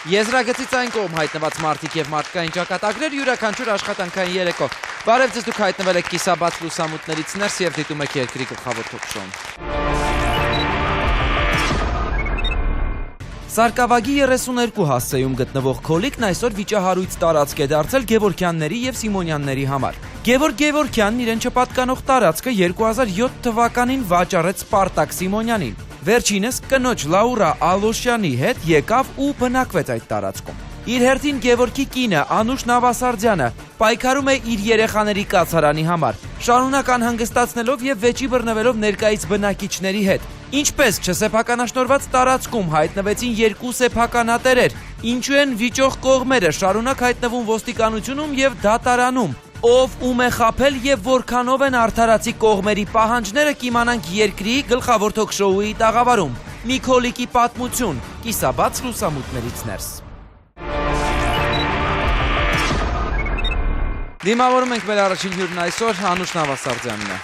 Եզրագծից այն կողմ հայտնված մարդիկ և մարդկային ճակատագրեր յուրաքանչյուր աշխատանքային երեկո։ Բարև ձեզ, դուք հայտնվել եք կիսաբաց լուսամուտներից ներս և դիտում եք երկրի գլխավոր թոք-շոուն։ Սարկավագի 32 հասցեում գտնվող Քոլիկն այսօր վիճահարույց տարածք է դարձել Գևորգյանների և Սիմոնյանների համար։ Գևորգ Գևորգյանն իրեն չպատկանող տարածքը 2007 թվականին վաճառեց Սպարտակ Սիմոնյանին։ Վերջինս կնոջ Լաուրա Ալոշյանի հետ եկավ ու բնակվեց այդ տարածքում։ Իր հերթին Գևորգի կինը Անուշ Նավասարդյանը պայքարում է իր երեխաների կացարանի համար, շարունակ անհանգստացնելով և վեճի բռնվելով ներկայից բնակիչների հետ։ Ինչպես չսեփականաշնորհված տարածքում հայտնվեցին երկու սեփականատերեր, ինչու են վիճող կողմերը շարունակ հայտնվում ոստիկանությունում և դատարանում, ով ում է խաբել և որքանով են արդարացի կողմերի պահանջները կիմանանք երկրի գլխավոր թոք-շոուի տաղավարում։ Մի Քոլիկի պատմություն, կիսաբաց լուսամուտներից ներս։ Դիմավորում ենք մեր առաջին հյուրն այսօր Անուշ Նավասարդյանն է։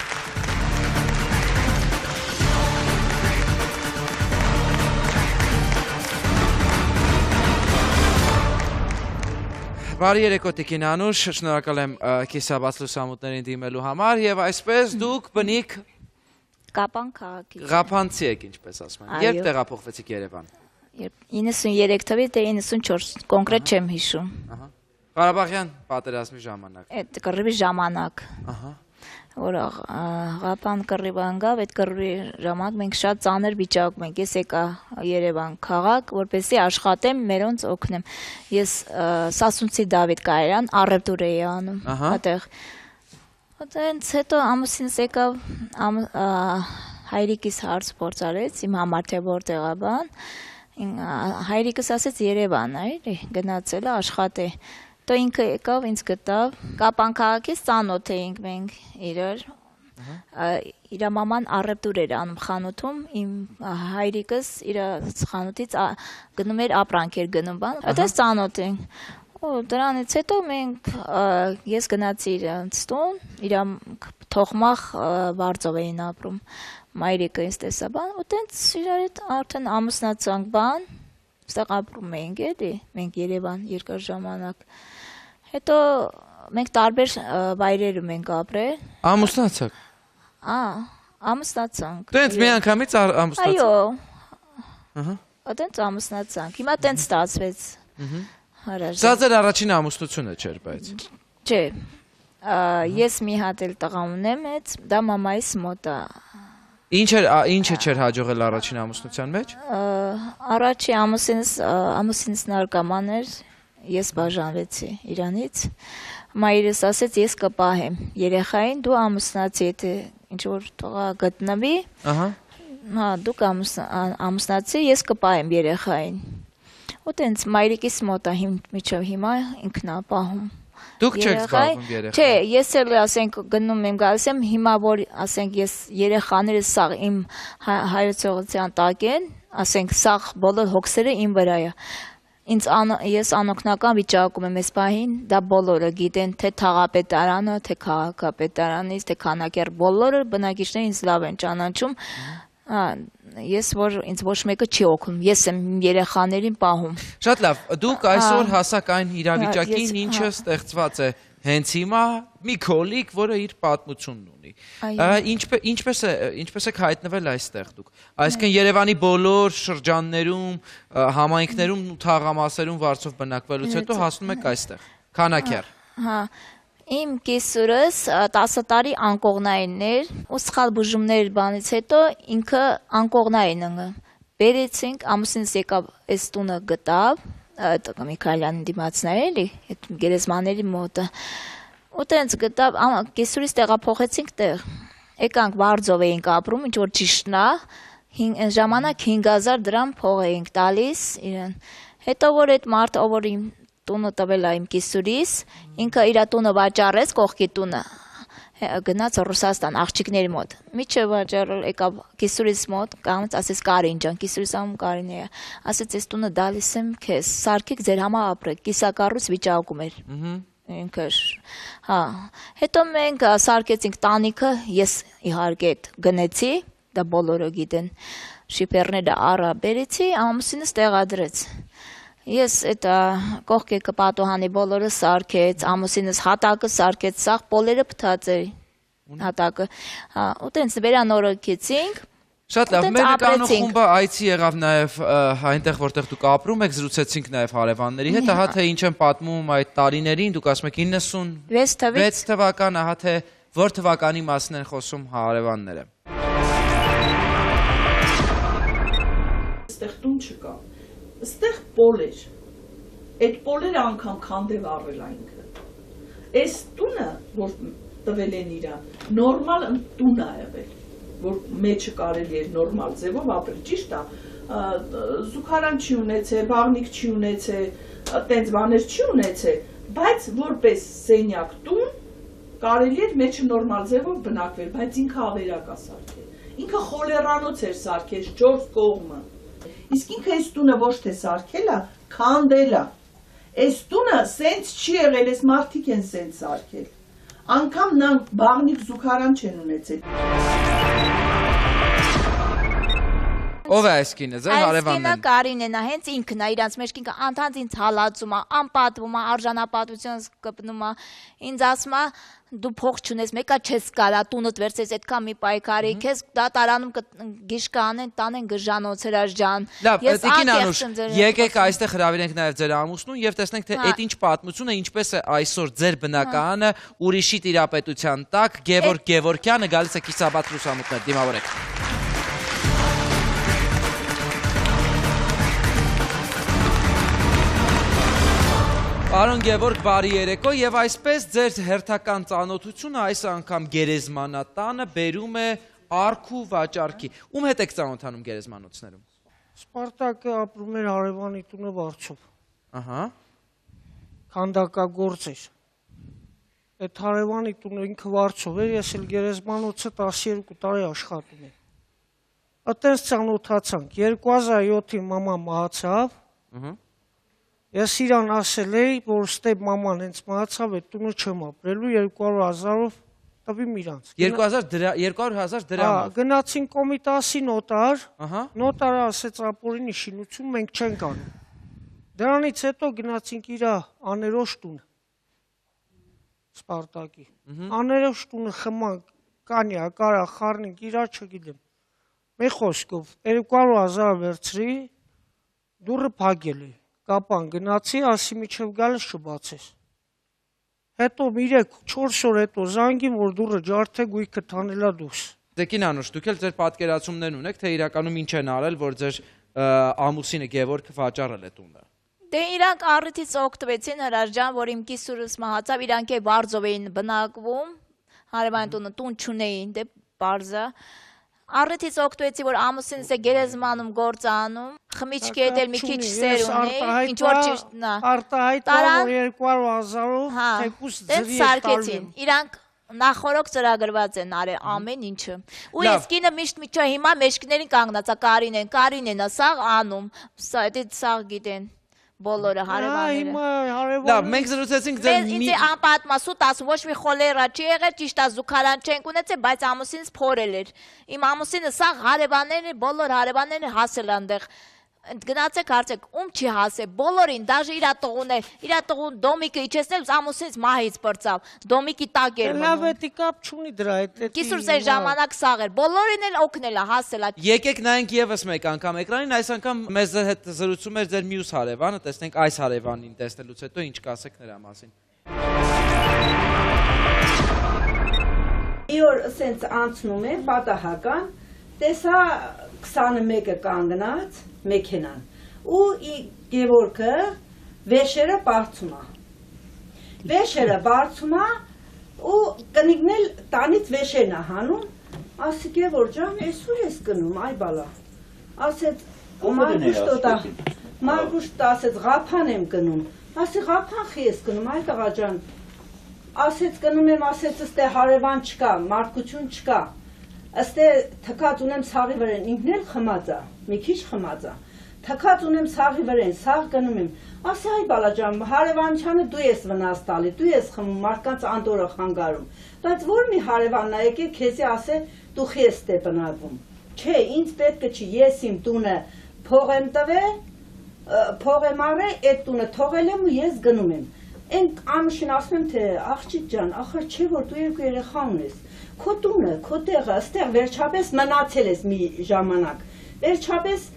Բարի երեկո Տիկին Անուշ, շնորհակալ եմ կիսաբաց լուսամուտներին դիմելու համար և այսպես դուք բնիկ Կապան քաղաքի Ղափանցի եք, ինչպես ասում են։ Երբ տեղափոխվեցիք Երևան։ 93 թվականին, դե 94, կոնկրետ չեմ հիշում։ Ղարաբաղյան պատերազմի ժամանակ։ Այդ կռիվի ժամանակ։ Որ Ղափան կռիվը անգավ, այդ կռիվի ժամանակ մենք շատ ծանր վիճակում ենք։ Ես եկա Երևան քաղաք, որպեսզի աշխատեմ, մերոնց օգնեմ։ Ես Սասունցի Դավիթ Կայարյան առևտուր էի անում, այդտեղ։ Այդտեղից հետո ամուսինս եկավ, հայրիկիս հարց փորձարեց իմ համար, թե որտեղ է բան։ Հայրիկս ասեց Երևան է, գնացել է աշխատի։ Դո ինքը եկավ, ինձ գտավ, Կապան քաղաքից ծանոթ էինք մենք իրար, իր մաման առևտուր էր անում խանութում, իմ հայրիկս իր խանութից գնում էր ապրանք էր գնում բան, այդպես ծանոթ էինք, դրանից հետո մենք, ես գնացի իրանց տուն, իր թողմախ վարձով էին ապրում, մայրիկը ինձ տեսա բան, ու տենց իրար հետ արդեն ամուսնացանք բան, ստեղ ապրում էինք էլի, մենք Երևան երկար ժամանակ, հետո մենք տարբեր վայրերում ենք ապրել։ Ամուսնացաք։ Ամուսնացանք։ Տենց մի անգամից ամուսնացաք։ Այո, տենց ամուսնացանք, հիմա տենց ստացվեց։ Սա ձեր առաջին ամուսնությունը չէր, բայց։ Չէ, ես մի հատ էլ տղա ունեմ, դա մամայիս մոտ է։ Ինչը չէր հաջողել առաջին ամուսնության մեջ։ Առաջի ամուսինս նարկոման էր, ես բաժանվեցի իրանից, մայրս ասեց ես կպահեմ երեխային, դու ամուսնացի, եթե ինչ-որ տղա գտնվի, դուք ամուսնացի, ես կպահեմ երեխային, ու տենց մայրիկիս մոտ է միջև հիմա ինքն է պահում։ Դուք չեք զբաղվում երեխային։ Չէ, ես էլ ասենք գնում եմ գալիս եմ, հիմա որ ասենք ես երեխաները սաղ իմ հայրցողության տակ են, ասենք սաղ բոլոր հոգսերը իմ վրա է։ Ես անօգնական վիճակում եմ այս պահին, դա բոլորը գիտեն, թե թաղապետարանը, թե քաղաքապետարանից, թե քանակեր, բոլորը բնակիչները ինձ լավ են ճանաչում։ Ես որ ինձ ոչ մեկը չի օգնում, ես եմ երեխաներին պահում։ Շատ լավ, դուք այսօր հասակ այն իրավիճակին, ինչը ստեղծված է հենց հիմա, մի Քոլիկ, որը իր պատմությունն ունի։ Ինչպես եք հայտնվել այստեղ դուք։ Այսինքն Երևանի բոլոր շրջաններում, համայնքներում ու թաղամասերում վարձով բնակվելուց հետո հասնում եք այստեղ։ Քանակեր։ Իմ կեսուրս 10 տարի անկողնային էր, ու սխալ բուժումներ բանից հետո ինքը անկողնային ընը։ Բերեցինք, ամուսինս եկավ այս տունը գտավ, Միքայելյանի դիմացն է էլի, այդ գերեզմաների մոտը, ու տենց գտավ, կեսուրից տեղափոխեցինք տեղ, եկանք վարձով էինք ապրում, ինչ որ ճիշտն է, ժամանակ 5000 դրամ փող էինք տալիս իրեն, հետո որ այդ մարդը, որ իմ տունը տվել է իմ կիսուրիս, ինքը իր տունը վաճառեց, կողքի տունը, գնաց Ռուսաստան, աղջիկների մոտ, միջև վաճառել եկավ կիսուրիս մոտ, կամից ասեց Կարին ջան, կիսուրիս անում Կարին է, ասեց ես տունը դալիս եմ քեզ, սարքեք ձեր համա ապրեք, կիսակառույց վիճակում էր, ինքը, հետո մենք սարքեցինք տանիքը, ես իհարկե գնեցի, դա բոլորը գիտեն, շիպերները առա բերեցի, ամուսինս տեղադրեց, Ես այդ կողքի կպատոհանի բոլորը սարքեց, ամուսինս հատակը սարքեց, սաղ բոլերը պտած էր հատակը, ու տենց վերանորոգեցինք, Շատ լավ, մեր նկարնող խումբը այցի եղավ նաև այնտեղ, որտեղ դուք ապրում եք, զրուցեցինք նաև հարևանների հետ, ահա թե ինչ են պատմում այդ տարիներին, դուք ասում եք 96 թվական, ահա թե որ թվականի մասն են խոսում հարևանները։ Այստեղ տուն չկա, այստեղ պոլ էր, այդ պոլերը անգամ քանդև առել այնքը, այս տունը, որ տվել են իրան, նորմալ տուն է եղել, որ մեջը կարելի էր նորմալ ձևով ապրել, ճիշտ է, զուգարան չի ունեցել, բաղնիկ չի ունեցել, տենց բաներ չի ունեցել, բայց որպես սենյակ տուն կարելի էր մեջը նորմալ ձևով բնակվել, բայց ինքը ավերակ է սարքել, ինքը խոլերանոց էր սարքել 4 կողմը, իսկ ինքը այս տունը ոչ թե սարքել է, քանդել է, այս տունը սենց չի եղել, այս մարդիկ են սենց սարքել, անգամ նրանք բաղնիկ զուգարան չեն ունեցել։ Ով է այս կինը, ձեր հարևանն են։ Այս կինը Կարինեն է, հենց ինքն է, իրանց մեջ կինքը անթանց ինձ հալածում է, անպատվում է, արժանապատվությունս կպնում է, ինձ ասում է, դու փող չունես, մեկա չես կարա, տունդ վերցես այդքան մի պայքարի, քեզ դատարանում գիշկը անեն, տանեն գժանոց հրաժան։ Լավ, Տիկին Անուշ, եկեք այստեղ հրավիրենք նաև ձեր ամուսնուն եւ տեսնենք թե այդ ինչ պատմությունը, ինչպես է այսօր ձեր բնականը ուրիշի տիրապետության տակ Գևորգ Գևորգյանը գալիս է կիսաբաց լուսամուտներ, դիմավորեք։ Պարոն Գևորգ, բարի երեկո եւ այսպես ձեր հերթական ծանոթությունը այս անգամ գերեզմանատանը բերում է արք ու վաճառքի։ Ում հետ եք ծանոթանում գերեզմանոցներում։ Սպարտակը ապրում էր հարևանի տունը Վարչով։ Ահա։ Քանդակագործ էր։ Այդ հարևանի տունը ինքը Վարչով էր, ես էլ գերեզմանոցը 12 տարի աշխատում եմ։ Այդտենց ծանոթացանք։ 2007-ին մաման մահացավ։ Ահա։ Ես իրան ասել էի, որ ստե մաման հենց մահացավ, այդ տունը չեմ ապրելու, 200,000-ով տվիմ իրանց։ 200,000 դրամով։ Գնացին Կոմիտասի նոտար, նոտարը ասեց ապօրինի շինություն մենք չենք անում։ Դրանից հետո գնացինք իր աներոշ տունը, Սպարտակի։ Աներոշ տունը խմանք, կանյա, կարա, խառնինք, իրա չգիտեմ։ Մի խոսքով, 200,000 վերցրի, դուռը փակել է։ Կապան գնացի, ասի միջև գալս չբացես։ Հետո 3-4 օր հետո զանգին, որ դուռը ջարդե գույքը թանելա դուրս։ Տիկին Անուշ, դուք էլ ձեր պատկերացումներն ունեք, թե իրականում ինչ են արել, որ ձեր ամուսինը Գևորգը վաճառել է տունը։ Դե իրանք առիթից օգտվեցին հրաժան, որ իմ կիսուրս մահացավ, իրանք է բարձով էին բնակվում, հարևան տունը տուն չունեին, դե բարձա։ Առիթից օգտվեցի, որ ամուսինս է գերեզմանում գործ անում, խմիչքի հետ էլ մի քիչ սեր ունի, ինչ որ ճիշտ նա։ Արտահայտվա, որ 200,000-ով թեկուս ձրի է սարքեցին, իրանք նախորոք ծրագրված են արել ամեն ինչը։ Ու ես կինը միշտ միջա հիմա մեջքներին կանգնած է Կարինեն, սաղ անում, սաղ գիտեն։ Բոլորը հարևանները։ Լավ, մենք զրուցեցինք ձեր ինձ անպատմա սուտ ասում, ոչ մի խոլերա չի եղել, ճիշտ է զուգարան չենք ունեցել, բայց ամուսինս փորել էր։ Իմ ամուսինը սաղ հարևանները, բոլոր հարևանները հասել այնտեղ։ Գնացեք հարցեք, ում չի հասել, բոլորին, դաժե իր տղուն դոմիկը իջեցնել, ամուսինս մահից պրծավ, դոմիկի տակ էր մնում։ Լավ էտի կապ չունի դրա հետ։ Կիսուրս այն ժամանակ սաղ էր, բոլորին էլ օգնել է, հասել է։ Եկեք նայենք եւս մեկ անգամ էկրանին, այս անգամ մեզ հետ զրուցում էր ձեր մյուս հարևանը, տեսնենք այս հարևանին տեսնելուց հետո ինչ կասեք նրա մասին։ Մի օր սենց անցնում է, պատահական, տեսա 21-ը կանգնած մեքենան ու Գևորգը վեշերը բարձում է ու կնիկն էլ տանից վեշերն է հանում, ասի Գևորգ ջան, այսօր ես գնում, այ բալա, ասեց Մարգուշտ ասեց Ղափան եմ գնում, ասի Ղափան խի ես գնում, այ տղա ջան, ասեց գնում եմ, ասեց ըստե հարևան չկա, մարդկություն չկա, ըստե թքած ունեմ սաղի վրեն, ինքն էլ խմած է, մի քիչ խմած է, թքած ունեմ սաղի վրեն, սաղ գնում եմ, ասի այ բալաջան, հարևանությանը դու ես վնաս տալի, դու ես խմում, մարդկանց անտորը խանգարում, բայց որ մի հարևանն է եկել քեզի ասե դու խիստ է բնակվում, չէ, ինձ պետք չի, ես իմ տունը փող եմ տվել, փող եմ արել, այդ տունը թողել եմ ու ես գնում եմ։ Այն ամիշին ասում եմ թե աղջիկ ջան, ախր չէ որ դու երկու երեխա ունես։ Քո տունը, քո տեղը, այստեղ վերջապես մնացել ես մի ժամանակ։ Վերջապես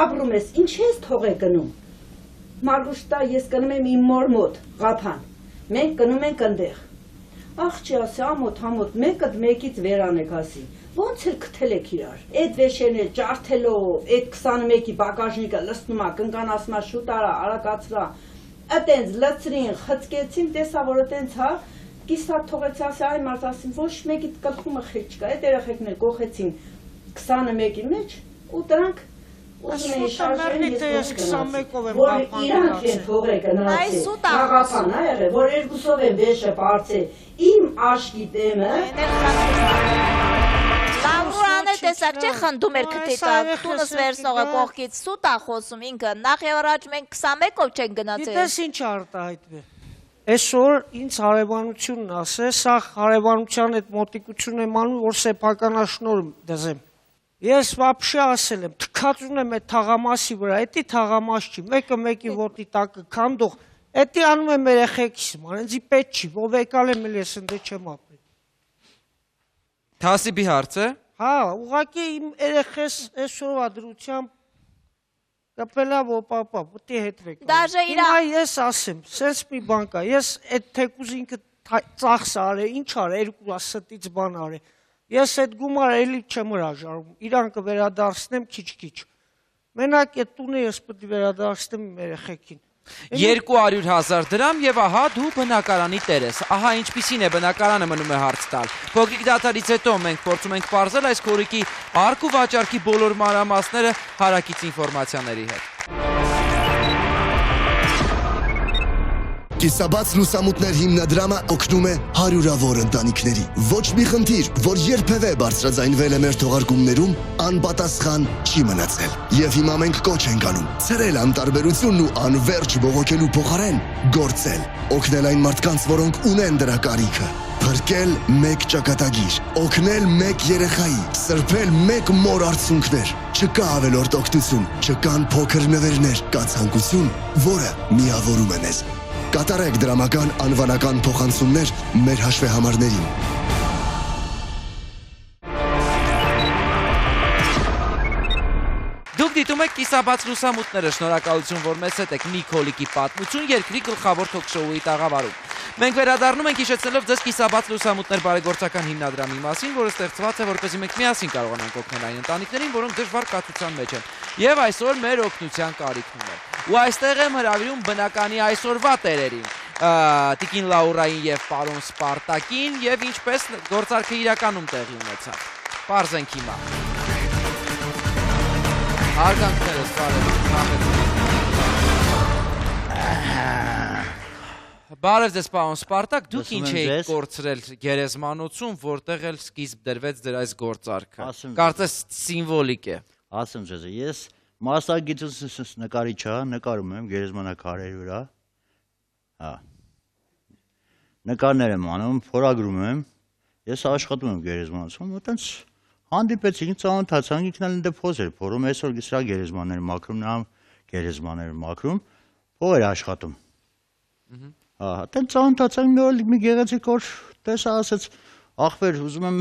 ապրում ես, ինչ ես թողել գնում։ Մարգուշտա, ես գնում եմ իմ մոր մոտ, Ղափան։ Մենք գնում ենք այնտեղ։ Աղջի ասի, ամոթ, մեկը մեկից վերանեք ասի։ Ոնց էլ գտել եք իրար։ Այդ վեշերն էլ ջարդելով, այդ 21-ի բագաժնիկը լցնում է, կնկան ասում է շուտ արա, արագացրա։ Այտենց լցրին, խցկեցին, տեսա որ այտենց հա, կիսա թողեցի ասի, այ մարդ ասին, ոչ մեկի գլխումը խիչ չկա։ Այդ երեխեքն էլ գողեցին 21-ի մեջ ու դրանք ուզում էին շարժեն ես 21-ով եմ որ իրանք են թողել գնացել։ Աղափան ա եղել, որ երկուսով են վեշը բարձել, իմ աշկի դեմը Լավուրանը տեսակ չէ խնդում էր քթիտա, տունս վերսողը կողքից սուտ ա խոսում ինքը, նախ եւ առաջ մենք 21-ով չենք գնացել։ Գիտես ինչ արտահայտվի։ Այսօր ինձ հարևանությունն ասե, սա հարևանության այդ մոտիկությունն եմ անում, որ սեփականաշնոր դզեմ։ Ես вообще ասել եմ, թքած ունեմ այդ թաղամասի վրա, էդի թաղամաս չի, մեկը մեկի ոտի տակը քանդող, էդի անում եմ երեխեքիս, ինձի պետք չի, ով եկալ եմ էլ ես ընդ չեմ ապրել։ Թասիբի հարցը։ Հա, ուղղակի իմ երեխես այսօրվա դրությամբ կապելա որ պապա, պետք է հետվեք։ Դաժե իր Հիմա ես ասեմ, սենց մի բան կա, ես այդ թեկուզ ինքը ծախս արե, ինչ արե, երկու աստից բան արե։ Ես այդ գումարը էլի չեմ հրաժարվում, իրան կվերադարձնեմ քիչ-քիչ։ Մենակ այդ տունը ես պետք է վերադարձնեմ իմ երեխեքին։ 200,000 դրամ եւ ահա դու բնակարանի տեր ես։ Ահա ինչպիսին է բնակարանը մնում է հարց տալ։ Փոքրիկ դատարից հետո մենք փորձում ենք բարձել այս քորիկի արկ ու վաճառքի բոլոր մանրամասները հարակից ինֆորմացիաների հետ։ Կիսաբաց լուսամուտներ հիմնադրամը օգնում է հարյուրավոր ընտանիքների։ Ոչ մի խնդիր, որ երբևէ բարձրաձայնվել է մեր թողարկումներում, անպատասխան չի մնացել։ Եվ հիմա մենք կոչ ենք անում ցրել անտարբերությունն ու անվերջ բողոքելու փոխարեն գործել, օգնել այն մարդկանց, որոնք ունեն դրա կարիքը, փրկել մեկ ճակատագիր, օգնել մեկ երեխայի, սրբել մեկ մոր արցունքներ։ Չկա ավելորդ օգնություն, չկան փոքր նվերներ, կա ցանկություն, որը միավորում է մեզ։ Կատարեք դրամական անվանական փոխանցումներ մեր հաշվեհամարներին։ Դուք դիտում եք կիսաբաց լուսամուտները, շնորհակալություն, որ մեզ հետ եք մի քոլիկի պատմություն երկրի գլխավոր թոքշոուի տաղավարում։ Մենք վերադառնում ենք հիշեցնելով ձեզ կիսաբաց լուսամուտներ բարեգործական հիմնադրամի մասին, որը ստեղծված է որպեսզի մենք միասին կարողանանք օգնել այն ընտանիքներին, որոնք դժվար կացության մեջ են։ Եվ այսօր մեր օգնության կարիքն ունեն։ Ու այստեղ եմ հրավիրում բնականի այսօրվա տերերին, Տիկին Լաուրային եւ պարոն Սպարտակին, եւ ինչպես գործարքը իրականում տեղի ունեցավ։ Պարզենք հիմա։ Հարգանքներս Բարև ձեզ պարոն Սպարտակ, դուք ինչ եք կորցրել գերեզմանոցում, որտեղ էլ սկիզբ դրվեց ձեր այս գործարքը։ Կարծես սիմվոլիկ է։ Ասեմ ձեզ, ես մասնագիտությունս նկարիչ եմ, նկարում եմ գերեզմանակարերի վրա։ Հա։ Նկարներ եմ անում, փորագրում եմ։ Ես աշխատում եմ գերեզմանոցում, այտենց հանդիպեցինք, ծանոթացանք, ինքն էլ դեպոզ էր փորում, այսօր սրա գերեզմաններ մաքրում, նա գերեզմաններ մաքրում, փող էր աշխատում։ Հա, այտենց ծանոթացանք, մի օր մի գեղեցիկ օր տեսա, ասեց, ախպեր, ուզում եմ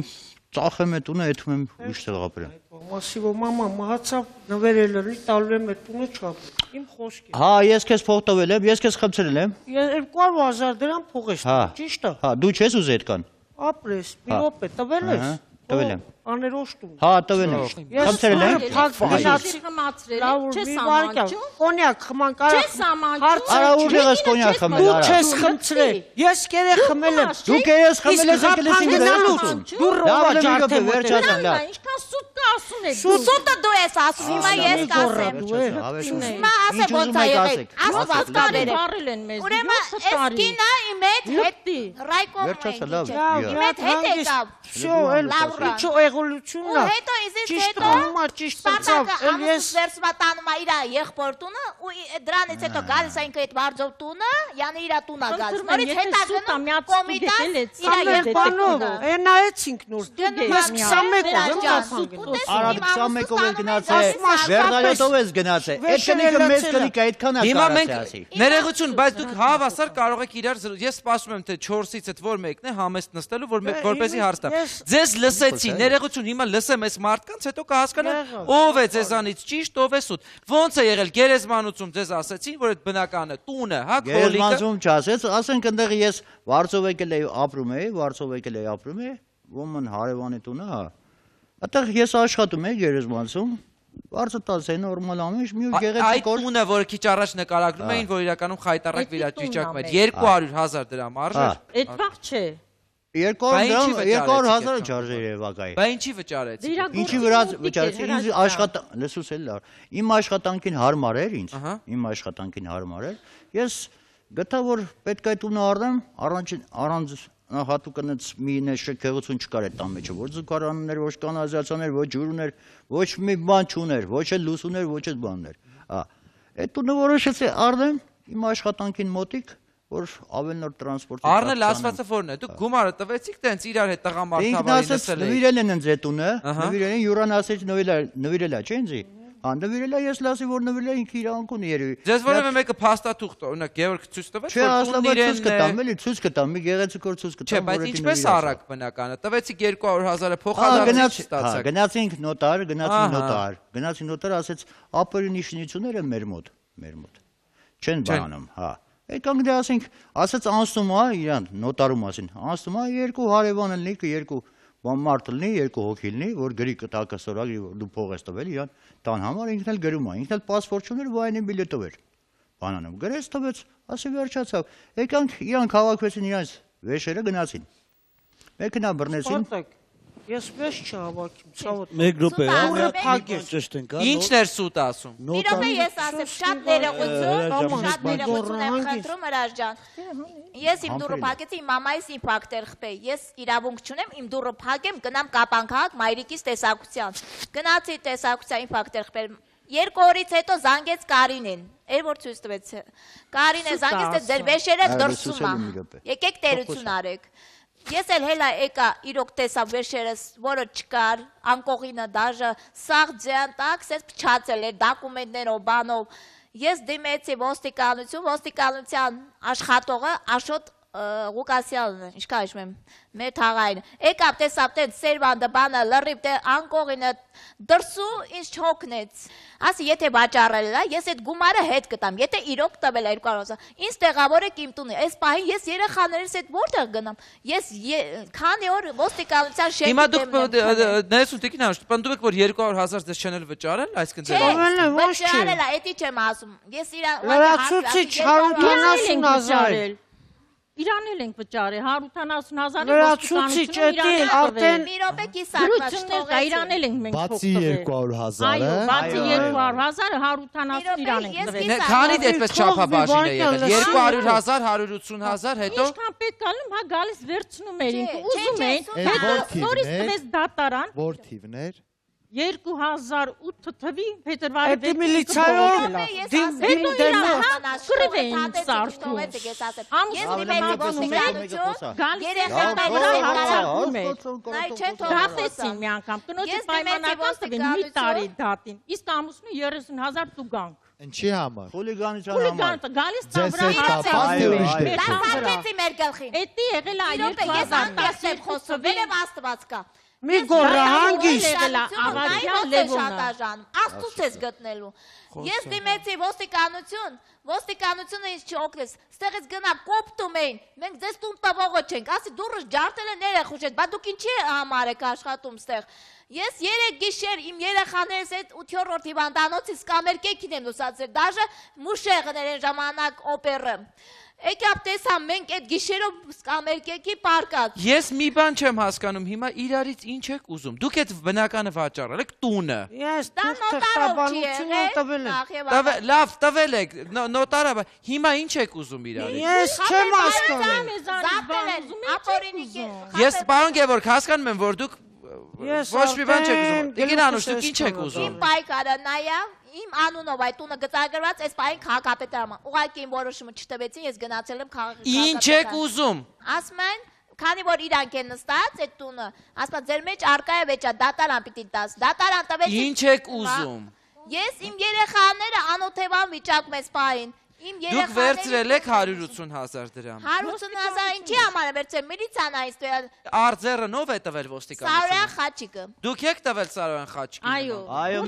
ծախեմ այդ տունը, այդում եմ ուրիշ տեղ ապրեմ։ Մասիվո մամա մահացավ նվերել էլի, տալու եմ այդ տունը չապրեմ։ Իմ խոսքի։ Հա, ես քեզ փող տվել եմ, ես քեզ խնդրել եմ։ 200,000 դրամ փող ես տվել, ճիշտ է։ Հա, դու չես ուզի այդքան։ Ապրես, մի րոպե, տվել ես։ Տվել եմ։ Աներոշ տուն։ Հա, տվել եմ։ Խնդրել եմ։ Գնացի կոնյակ խման կարա։ Չես ամաչում։ Արա ուժեղ ես կոնյակ խմել, Դու արա։ չես խմցրել։ Ես կերե խմել եմ։ Դու կերես խմել ես եկել ես ինձ վերջացում։ Դու ռոբա Լավ, ջարդե վերջացան, լավ։ Ինչքան սուտ կա ասում եք։ Սուտը դու ես ասում, հիմա ես կասեմ։ Հիմա ասեմ ոնց է եղել։ Աստված կա բերել։ Բարել են մեզ։ Ուրեմն այս կինը իմ Իմետ հետի։ Ռայկոմ Վերջացա, ենք, լավ, չէ։ իա։ Իմետ հետ եկավ։ Всё, էլ Լավրան։ ինչու էղոլությունն Ու է։ հետո իզից Ճիշտ հետո անում է, ճիշտ ծծավ, Սպարտակը էլ ես ամուսնուց վերցվա տանում է իր եղբոր տունը ու դրանից հետո գալիս է ինքը այդ բարձով տունը, յանի իր տունը գալիս։ Խնդրում եմ, Նորից եթե հետա սուտա գնում միած կոմիտաս ստուգել է, իր ծանր եղբոր բանով, տունը։ նայեցինք նոր։ Գնում Ես եմ, 21-ով եմ Ջան, տափան գնում։ Արադ 21-ով ես գնացել, Ասում վերնայոտով ես գնացել։ Այդ կնիկը մեծ կնիկ է, այդքան է Հիմա կարասի մենք ասի։ ներողություն, բայց դուք հավասար կարող եք իրար ես սպասում եմ թե 4-ից այդ որ մեկն է համեստ նստելու որպեսզի հարց տամ։ Ձեզ լսեցի, ներողություն, հիմա լսեմ այս մարդկանց, հետո կհասկանամ ով է ձեզանից ճիշտ, ով է սուտ։ Ոնց է եղել գերեզմանոցում ձեզ ասեցին, որ այդ բնականը տունը, հա, քոլիկը։ Գերեզմանոցում չասեց, ասենք այնտեղ ես Վարշով եկել էի ապրում էի, ոմն հարևանի տունը, հա։ Այդտեղ ես աշխատում էի գերեզմանոցում, Վարշը տալիս է նորմալ ամեն ինչ, մի ու Այդ գեղեցիկ օր։ տունը, որը քիչ առաջ նկարագրում էին, որ իրականում խայտարակ վիճակում էր, 200,000 դրամ արժեր։ Այդ վաղ չէ։ 200,000 չարժեր Երևակայի։ Բա ինչի վճարեցի։ Ինչի վրա վճարեցի, ինձ լսուս էլ լավ։ Իմ աշխատանքին հարմար էր ինձ, իմ աշխատանքին հարմար էր։ Ես գտա որ պետք է տունը առնեմ, առանց հատուկ այնց մի շքեղություն չկար այդ ամեջը, ոչ զուգարաններ, ոչ կանալիզացիաներ, ոչ ջուր ուներ, ոչ մի բան չուներ, ոչ էլ լույս ուներ, ոչ էլ բաններ։ Այդ տունը որոշեցի առնեմ իմ աշխատանքին մոտիկ, որ ավելի նոր տրանսպորտի։ Առնել ասվածը որն է։ Դուք գումարը տվեցիք տենց իրար հետ տղամարդավարի լսել եք։ Նվիրել են ինձ այդ տունը, նվիրել են յուրան ասեց նվիրելա, չէ՞ ինձ։ Նվիրելա ես լասի որ նվիրելա ինքը իրանք ունի երևի։ Ձեզ որևէ մեկը փաստաթուղթ, օրինակ Գևորգ ցույց տվեց, Չէ, որ տունն իրենն ցույց կտամ, էլի ցույց կտամ, մի գեղեցիկ որ ցույց Չէ, կտամ, բայց ինչպես առակ բնականը։ Տվեցիք 200,000-ը փոխադարձ չստացաք։ Գնացինք նոտար, ասեց ապօրին նշանությունները մեր մոտ։ Չեն բանում, հա։ Եկանք դե ասեց անցնում է իրան նոտարու մասին։ Անցնում է երկու հարևան լինի, երկու մարդ լինի, երկու հոգի լինի, որ գրի կտակը սորագրի, որ դու փող ես տվել իրան, տան համար ինքն էլ գրում է, ինքն էլ պասպորտ չուներ, վայնի բիլետով էր։ Բանանում գրեց տվեց, ասի վերջացավ։ Եկանք իրանք հավաքվեցին իրանց վեշերը գնացին։ Մեքենա բռնեցին։ Ես մեզ չհավաքիմ, ցավոտ։ Մեկ րոպե, Սուտա, փակեր ճշտենք, Ինչն էր սուտ ասում։ Մի րոպե ես ասեմ, շատ ներողություն եմ խնդրում Հրաշ ջան։ Ես իմ դուրը փակեցի, իմ մամայիս իմպակտ էր խփել։ Ես իրավունք չունեմ, իմ դուրը փակեմ, գնամ կապանքահակ մայրիկիս տեսակցության։ Գնացի տեսակցության իմպակտ էր խփել։ 2 օրից հետո զանգեց Կարինեն, էր որ ցույց տվեց։ Կարինը զանգեց, թե ձեր վեշերը դրսում է։ Եկեք տերություն արեք։ Ես էլ հելա եկա իրոք տեսա վերջերս, որը չկար, անկողինը դաժը, սաղ ձյան տակ, սես փչացել էր դոկումենտներով, բանով։ Ես դիմեցի ոստիկանության աշխատողը Աշոտ Ղուկասյանն, ինչքա հիշում եմ, մեր թաղային։ Եկավ տեսավ տենց սերվանդը բանը լրիվ դե անկողինը դրսու ինձ չհոգնեց։ Ասի եթե վաճառել է, ես այդ գումարը հետ կտամ, եթե իրոք տվել է 200,000, ինձ տեղավորեք իմ տունը։ Այս պահին ես երեխաներս հետ որտեղ գնամ։ Ես քանի օր ոստիկանության շեֆի Հիմա դուք ներեցու տիկին անշտ, պնդում եք որ 200,000 դες չեն էլ վճարել, այսինքն Չէ, ձեր վճարել է, էդի չեմ ասում։ Ես իր Լրացուցիչ 170,000 Իրանել ենք վճարել 180,000 Լրացուցիչ էդի արդեն մի րոպե կիսարված գրություններ կա, իրանել ենք մենք Բացի 200,000-ը։ Այո, բացի 200,000-ը 180 իրան ենք տվել։ Քանի այդպես չափաբաժին է եղել։ 200,000, 180,000, հետո Ինչքան պետք է լինում, հա գալիս վերցնում էր ինքը, ուզում էին, Այդ հետո որ նորից թիվն տվեց դատարան Որ թիվներ։ 2008 թվի փետրվարի Այդ միլիցիայով հետո իրան գրիվ էին սարքում։ Դատեցին մի անգամ, կնոջը պայմանական տվին մի տարի դատին, իսկ ամուսնու 30,000 տուգանք։ Ինչի համար։ Խուլիգանության համար։ Խուլիգան գալիս Ձեզ ծավրա հետ կապված թե ուրիշ դեպք։ Դասարկեցի մեր գլխին։ Էդի եղել է Իրոք ես անգամ եմ խոսում, վերև աստված կա։ մի գոռա հանգիստ Ավագյան Լևոնը։ Աստուց ես գտնելու։ Ես դիմեցի ոստիկանությունը ինձ չօգնեց։ Ստեղից գնամ կոպտում էին։ Մենք ձեզ տուն տվողը չենք։ Ասի դուրս ջարդել են երեխուշետ։ Բա դուք ինչի համար եք աշխատում ստեղ։ Ես 3 գիշեր իմ երեխաներս հետ 8-րդ հիվանդանոցից կամերկեքին են ուսացել, դաժե մուշեղներ են ժամանակ օպերը։ Եկավ տեսա մենք այդ գիշերով կամերկեքի պարկած։ Ես մի բան չեմ հասկանում, հիմա իրարից ինչ եք ուզում։ Դուք այդ բնականը վաճառել եք տունը։ Ես Դա թղթաբանություն տվել եմ։ Լավ, տվել եք, նոտարը, հիմա ինչ եք ուզում իրարից։ Ես չեմ հասկանում։ Զատել են, ապորինիկի։ Ես պարոն Գևորգ հասկանում եմ, որ դուք ոչ մի բան չեք ուզում։ Տիկին Անուշ, դուք ինչ եք ուզում։ Իմ պայքարը նայա, իմ անունով այդ տունը գծագրված, այս պայն քաղաքապետարանը։ Ուղղակի իմ որոշումը չտվեցին, ես գնացել եմ քաղաքապետարան։ Ինչ եք ուզում։ Ասում են, քանի որ իրանք են նստած այդ տունը, ասում են ձեր մեջ արկա է վեճա, դատարան պիտի տաս։ Դատարան տվեցին։ Ինչ եք ուզում։ Ես իմ երեխաները անօթևան վիճակում ես պային։ Դուք վերցրել եք 180,000 դրամ։ 180,000 ինչի համար է վերցրել միլիցիան այս տվել։ Արձերը ով է տվել ոստիկանությունը։ Սարոյան Խաչիկը։ Դուք եք տվել Սարոյան Խաչիկին։ Այո։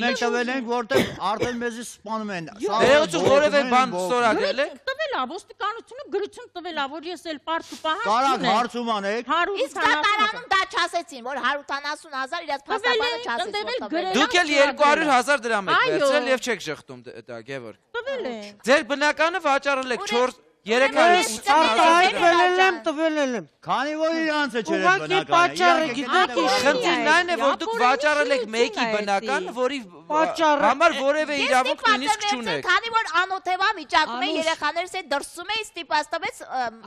Մենք տվել ենք, որտեղ արդեն մեզի սպանում են։ Երևություն որևէ բան ստորագրել եք։ Տվել է ոստիկանությունը գրություն տվել է, որ ես էլ պարտու պահանջ Կարակ հարցում անեք։ Իսկ դատարանում դա չասեցին, որ 180,000 իրաց փաստաբանը չասեցին։ Դուք էլ 200,000 դրամ եք վերցրել եւ չեք շղթում դա Գևորգ։ տվել է։ Ձեր բնականը վաճառել եք 4 Ես 380,000 արտահայտվել եմ, տվել եմ։ Քանի որ իրանց է չեր Ուղղակի բնականը։ պատճառը իրանք գիտեք եկել ինչ են Խնդիրն այն է, որ դուք վաճառել եք մեկի բնական, որի համար որևէ իրավունք նույնիսկ չունեք։ Քանի որ անօթևա վիճակում է երեխաներս հետ դրսում է ստիպաստվեց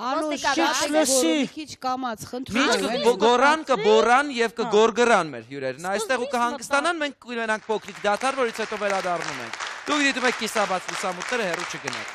ոստիկանությունը։ Քիչ կամած Միջ գորան կբորան եւ կգորգրան մեր հյուրերն։ Այստեղ ու կհանգստանան, մենք կունենանք փոքրիկ դաթար, որից հետո վերադառնում ենք։ Դուք դիտում եք կիսաբաց լուսամուտները, հեռու չգնաք։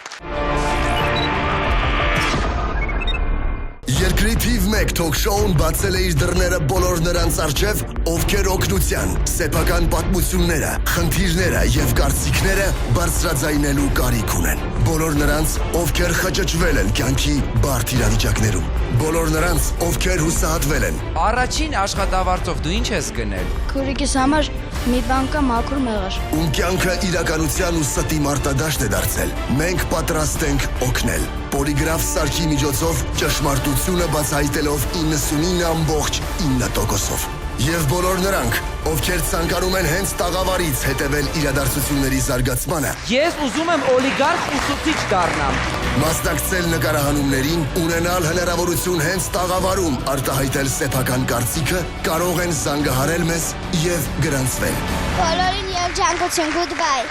Երկրի թիվ 1 թոք-շոուն բացել է իր դռները բոլոր նրանց առջև, ովքեր օգնության, սեփական պատմությունները, խնդիրները եւ կարծիքները բարձրաձայնելու կարիք ունեն։ Բոլոր նրանց, ովքեր խճճվել են կյանքի բարդ իրավիճակներում։ Բոլոր նրանց, ովքեր հուսահատվել են։ Առաջին աշխատավարձով դու ինչ ես գնել։ Քուրիկիս համար մի բան կա մաքուր մեղր։ Ում կյանքը իրականության ու ստի մարտադաշտ է դարձել։ Մենք պատրաստ ենք օգնել։ Պոլիգրաֆ սարքի միջոցով ճշմարտությունը բացահայտելով 99.9%-ով։ Եվ բոլոր նրանք, ովքեր ցանկանում են հենց տաղավարից հետևել իրադարձությունների զարգացմանը, Ես ուզում եմ օլիգարխ ուսուցիչ դառնամ։ մասնակցել նկարահանումներին, ունենալ հնարավորություն հենց տաղավարում արտահայտել սեփական կարծիքը, կարող են զանգահարել մեզ եւ գրանցվել։ Բոլորին երջանկություն, goodbye։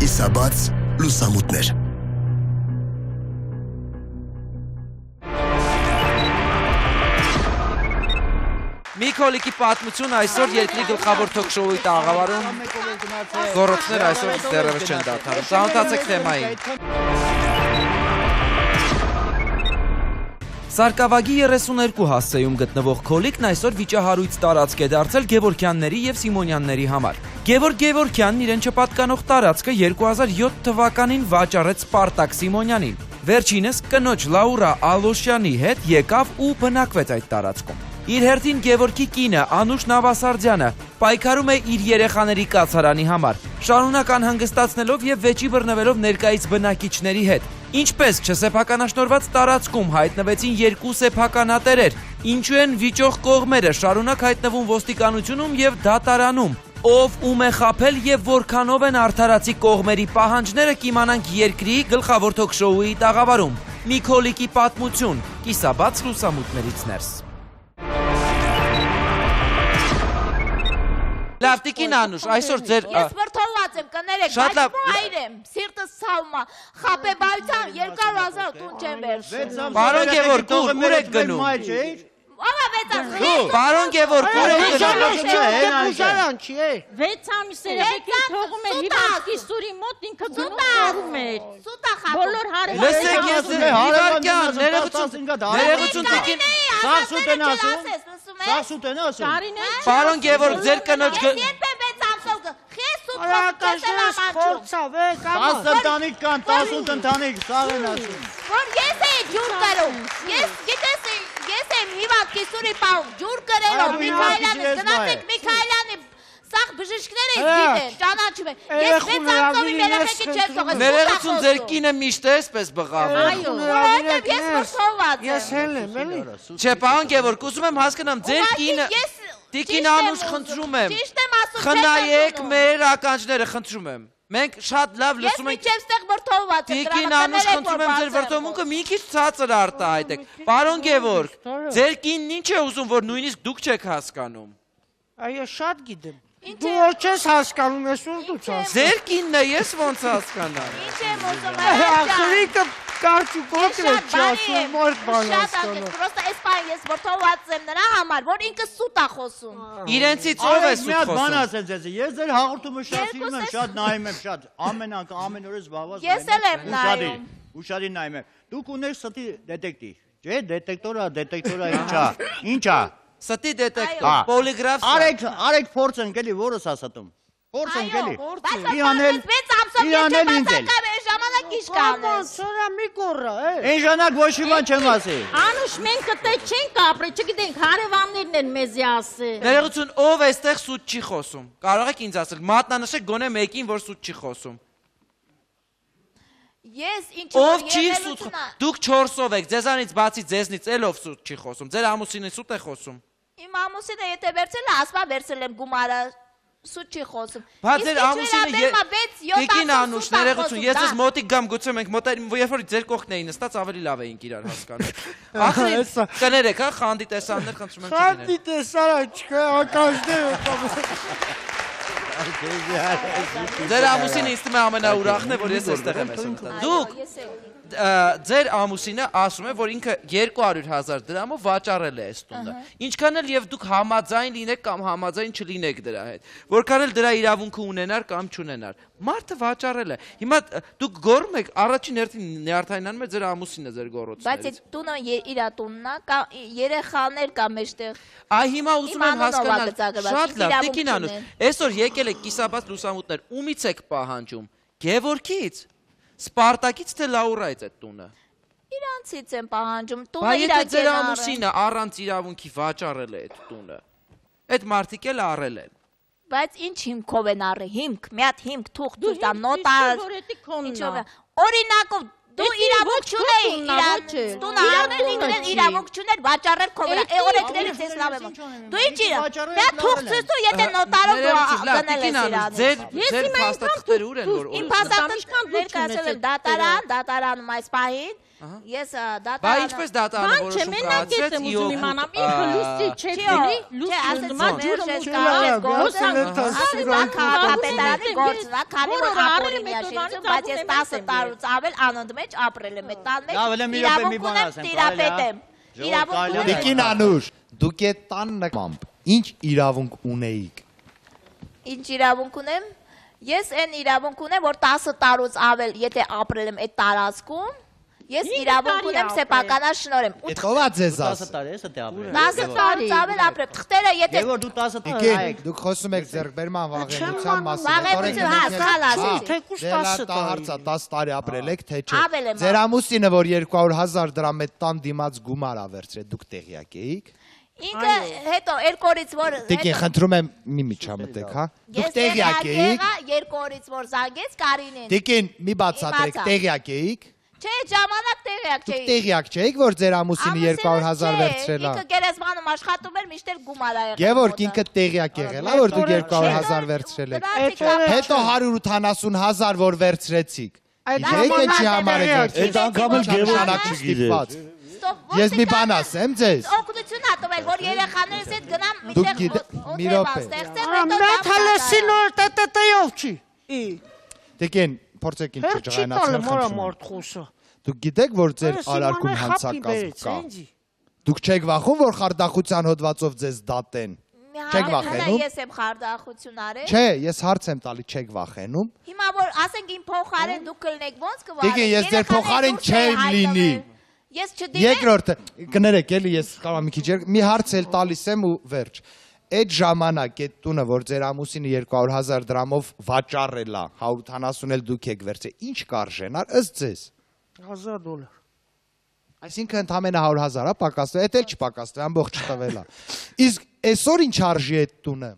Իսաբաց լուսամուտներ։ Միքոլիկի պատմություն այսօր երկրի գլխավոր թոք-շոուի տաղավարում գոռոցներ այսօր դեռևս չեն դադարում։ Ծանոթացեք թեմային։ Սարկավագի 32 հասցեում գտնվող Քոլիկն այսօր վիճահարույց տարածք է դարձել Գևորգյանների եւ Սիմոնյանների համար։ Գևորգ Գևորգյանն իրեն չպատկանող տարածքը 2007 թվականին վաճառեց Սպարտակ Սիմոնյանին։ Վերջինս կնոջ Լաուրա Ալոշյանի հետ եկավ ու բնակվեց այդ տարածքում։ Իր հերթին Գևորգի կինը Անուշ Նավասարդյանը պայքարում է իր երեխաների կացարանի համար, շարունակ անհանգստացնելով եւ վեճի բռնվելով ներկայից բնակիչների հետ։ Ինչպես չսեփականաշնորհված տարածքում հայտնվեցին երկու սեփականատերեր, ինչու են վիճող կողմերը շարունակ հայտնվում ոստիկանությունում եւ դատարանում, ով ում է խաբել եւ որքանով են արդարացի կողմերի պահանջները կիմանանք երկրի գլխավոր թոք-շոուի տաղավարում։ Միքոլիկի պատմություն՝ կիսաբաց լուսամուտներից ներս։ Լավ, տիկին Անուշ, այսօր ձեր Ես վրդովված եմ, կներեք, Շատ լավ։ բայց այր եմ, սիրտս ցավում է, խաբեբայության 200,000 տուն չեմ վերցնում։ Պարոն Գևորգ, ուր եք գնում։ Ո՞վ է վեցած։ Պարոն Գևորգ, ուր եք գնում։ Բուժարան չի է։ 6 ամիս երեխեքին թողում էր հիվանդի սուրի մոտ ինքը գնում խորում էր։ Սուտա խաբում։ Բոլոր Լսեք, ես իվարկյան, ներողություն տիկին։ Սաղ սուտ են ասում։ Սաղ սուտ են ասում։ Շարինե Պարոն Գևորգ, ձեր կնոջ Ես երբեք 6 ամսով խես ու Արակաշես խորցավ է կամա։ 10 ընտանիք կան, 18 ընտանիք, սաղ են ասում։ Որ ես էի ջուր կրում։ Ես գիտես ես եմ հիվանդ կիսուրի պահում ջուր կրելով Միքայելյանը, գնացեք Միքայելյանի սաղ բժիշկները գիտեն, ճանաչում են։ Ես 6 ամսով իմ երեխեքին չեմ թողել։ Ներողություն, ձեր կինը միշտ է այսպես բղավում։ Այո, որովհետև ես վրդովված Ես եմ։ հել եմ, էլի։ Չէ, պարոն Գևորգ, ուզում եմ հասկանամ, ձեր կինը Տիկին Անուշ, խնդրում եմ։ Ճիշտ եմ ասում, Խնայեք մեր ականջները, խնդրում եմ։ Մենք շատ լավ Ես լսում ենք։ միջև ստեղ վրդովված եմ, Տիկին Անուշ, խնդրում եմ ձեր վրդովմունքը մի քիչ ցածր արտահայտեք։ Պարոն Գևորգ, ձեր կինն ինչ է ուզում, որ նույնիսկ դուք չեք հասկանում։ Այո, շատ գիտեմ։ Դու որ չես հասկանում, ես ում դու չես։ Ձեր կինն է, ես ոնց հասկանամ։ Ինչ եմ ուզում Ախրիկը կարճուկոտ է չասում, որ բան Շատ հասկանում։ պրոստը այս բան ես վրդովված եմ նրա համար, որ ինքը սուտ է խոսում։ Իրենցից ով է Մի սուտ հատ բան խոսում։ ասել ձեզ, ես ձեր հաղորդումը շատ սիրում եմ, շատ նայում եմ, շատ ամեն օր զբաղված Ես էլ եմ նայում։ Ուշադիր նայում եմ։ Դուք ունեք ստի դետեկտիվ, չէ՞, դետեկտորա ինչա։ Ստի դետեկտոր, պոլիգրաֆ։ Արեք փորձ ընկելի, որս ասատում։ Փորձ ընկելի։ Իրանել ինձ էլ։ ժամանակ ինչ կանես։ Սորա մի կորա, Այն ժամանակ ոչ մի բան չեմ ասի։ Անուշ մենք կտե չենք ապրի, չգիտենք հարևաններն են մեզի ասել։ Ներողություն, ով էստեղ սուտ չի խոսում։ Կարող եք ինձ ասել, մատնանշեք գոնե մեկին, որ սուտ չի խոսում։ Ես ինչ Ով չի սուտ։ Դուք 4-ով եք, ձեզանից բացի ձեզնից էլ ով սուտ չի խոսում։ Ձեր ամուսինը սուտ է խոսում։ Իմ ամուսինը եթե վերցել է, ասма վերցել եմ գումարը, սուտ չի խոսում։ Բա ձեր ամուսինը Տիկին Անուշ, ներողություն, ես ձեզ մոտիկ գամ, գուցե մենք երբ որ ձեր կողքն էին նստած ավելի լավ էինք իրար հասկանում։ Ախր կներեք, հա, խանդի տեսաններ, խնդրում եմ չգինեք։ Խանդի տեսարա չկա, ակաշները։ Ձեր ամուսինը ինձ թվում է ամենաուրախն է, որ ես այստեղ եմ այսօր։ Դուք ձեր ամուսինը ասում է, որ ինքը 200,000 դրամով վաճառել է այս տունը։ Ինչքան էլ եւ դուք համաձայն լինեք կամ համաձայն չլինեք դրա հետ։ Որքան էլ դրա իրավունքը ունենար կամ չունենար։ Մարդը վաճառել է։ Հիմա դուք գոռում եք, առաջին հերթին նյարդայնանում է ձեր ամուսինը ձեր գոռոցներից։ Բայց այդ տունը իր տունն է, կա երեխաներ կա մեջտեղ։ Այ հիմա ուզում եմ հասկանալ։ Շատ լավ, Տիկին Անուշ, այսօր եկել եք կիսաբաց լուսամուտներ, ումից եք պահանջում։ Գևորգից, Սպարտակից թե Լաուրայից այդ տունը։ Իրանցից եմ պահանջում, տունը Բայց իր եթե ձեր ամուսինը առանց իրավունքի վաճառել է այդ տունը, այդ մարդիկ էլ առել են։ Բայց ինչ հիմքով են առել, հիմք, մի հատ հիմք թուղթ ցույց տա, նոտար։ Ինչով է։ Օրինակով դու իրավունք չունեի, տունը առնել ինքն իրավունք չուներ վաճառել քո վրա։ Օրենքներից ես լավ եմ։ Դու ինչ իրա։ Մի հատ թուղթ ցույց տու, եթե նոտարով գնել ես իրան։ Ձեր փաստաթղթերը ուր են որ։ Իմ փաստաթղթը ներկայացել եմ դատարանում այս պահին։ Ես դատարան։ Բա ինչպես դատարանը որոշում կայացրեց ուզում իմանամ ինքը լուսի չէ գնի, լուսի նոմա ջուրը Պետարանի գործնա, քանի որ ապօրինի միաշինություն, բայց ես 10 տարուց ավել անոնդ մեջ ապրել եմ, այդ տան մեջ իրավունք ունեմ տիրապետ եմ։ Տիկին Անուշ, դուք այդ տան նկամամբ ինչ իրավունք ունեիք։ Ինչ իրավունք ունեմ։ Ես այն իրավունք ունեմ, որ 10 տարուց ավել, եթե ապրել եմ այդ տարածքում, ես իրավունք ունեմ սեփականաշնորհեմ։ Այդ ով է ձեզ 10 տարի ես դե ապրել։ 10 տարուց ավել ապրել։ Թղթերը եթե Եվ որ դու 10 տարի Տիկին, դուք խոսում եք ձեռքբերման վաղեմության մասին։ Վաղեմություն, հա, սխալ ասեցի։ Թեկուզ 10 Հարցա 10 տարի ապրել եք, թե չէ։ Ավել եմ Ձեր ամուսինը, որ 200,000 դրամ այդ տան դիմաց գումար ա վերցրել, դուք տեղյակ էիք։ Ինքը հետո երկու օրից որ Տիկին, խնդրում եմ մի միջամտեք, հա։ Դուք տեղյակ էիք։ Երկու օրից որ զանգեց Կարինեն։ Տիկին, մի բացատրեք, տեղյակ էիք։ Չէ, ժամանակ տեղյակ չէի։ Դուք տեղյակ չէիք, որ ձեր ամուսինը 200,000 վերցրել է։ Ինքը գերեզմանում աշխատում էր, միշտ գումար ա եղել։ Գևորգ ինքը տեղյակ եղել է, որ դուք 200,000 վերցրել եք։ Հետո 180,000 որ վերցրեցիք։ Եկեք ինչի համար եք վերցրել։ Այդ անգամ էլ Գևորգ չգիտեր։ Ես մի բան ասեմ ձեզ։ Օգնություն ա տվել, որ երեխաներս հետ գնամ Դուք մի րոպե։ Մաթալեսինոր տտտյով չի։ Տիկին, փորձեք ինձ չջղայնացնել խնդրում։ Դուք գիտեք, որ ձեր արարքում հանցակազմ կա։ Դուք չեք վախում, որ խարդախության հոդվածով ձեզ դատեն։ Չեք վախենում։ Ես եմ խարդախություն արել։ Չէ, ես հարց եմ տալի, չեք վախենում։ Հիմա որ ասենք իմ փոխարեն դուք կլնեք, ո՞նց կվարեք։ Տիկին, ես ձեր փոխարեն չեմ լինի։ Ես չդիմեմ։ Երկրորդը, կներեք, էլի ես կարող եմ մի քիչ մի հարց էլ տալիս եմ ու վերջ։ Այդ ժամանակ այդ տունը, որ ձեր ամուսինը 200,000 դրամով վաճառել է, 180 էլ դուք եք վերցրել, ինչ կարժենար ըստ ձեզ։ $1,000։ Այսինքն ընդամենը 100,000 է պակասվել, այդ էլ չպակասվել, ամբողջ տվել է։ Իսկ այսօր ինչ արժի այդ տունը։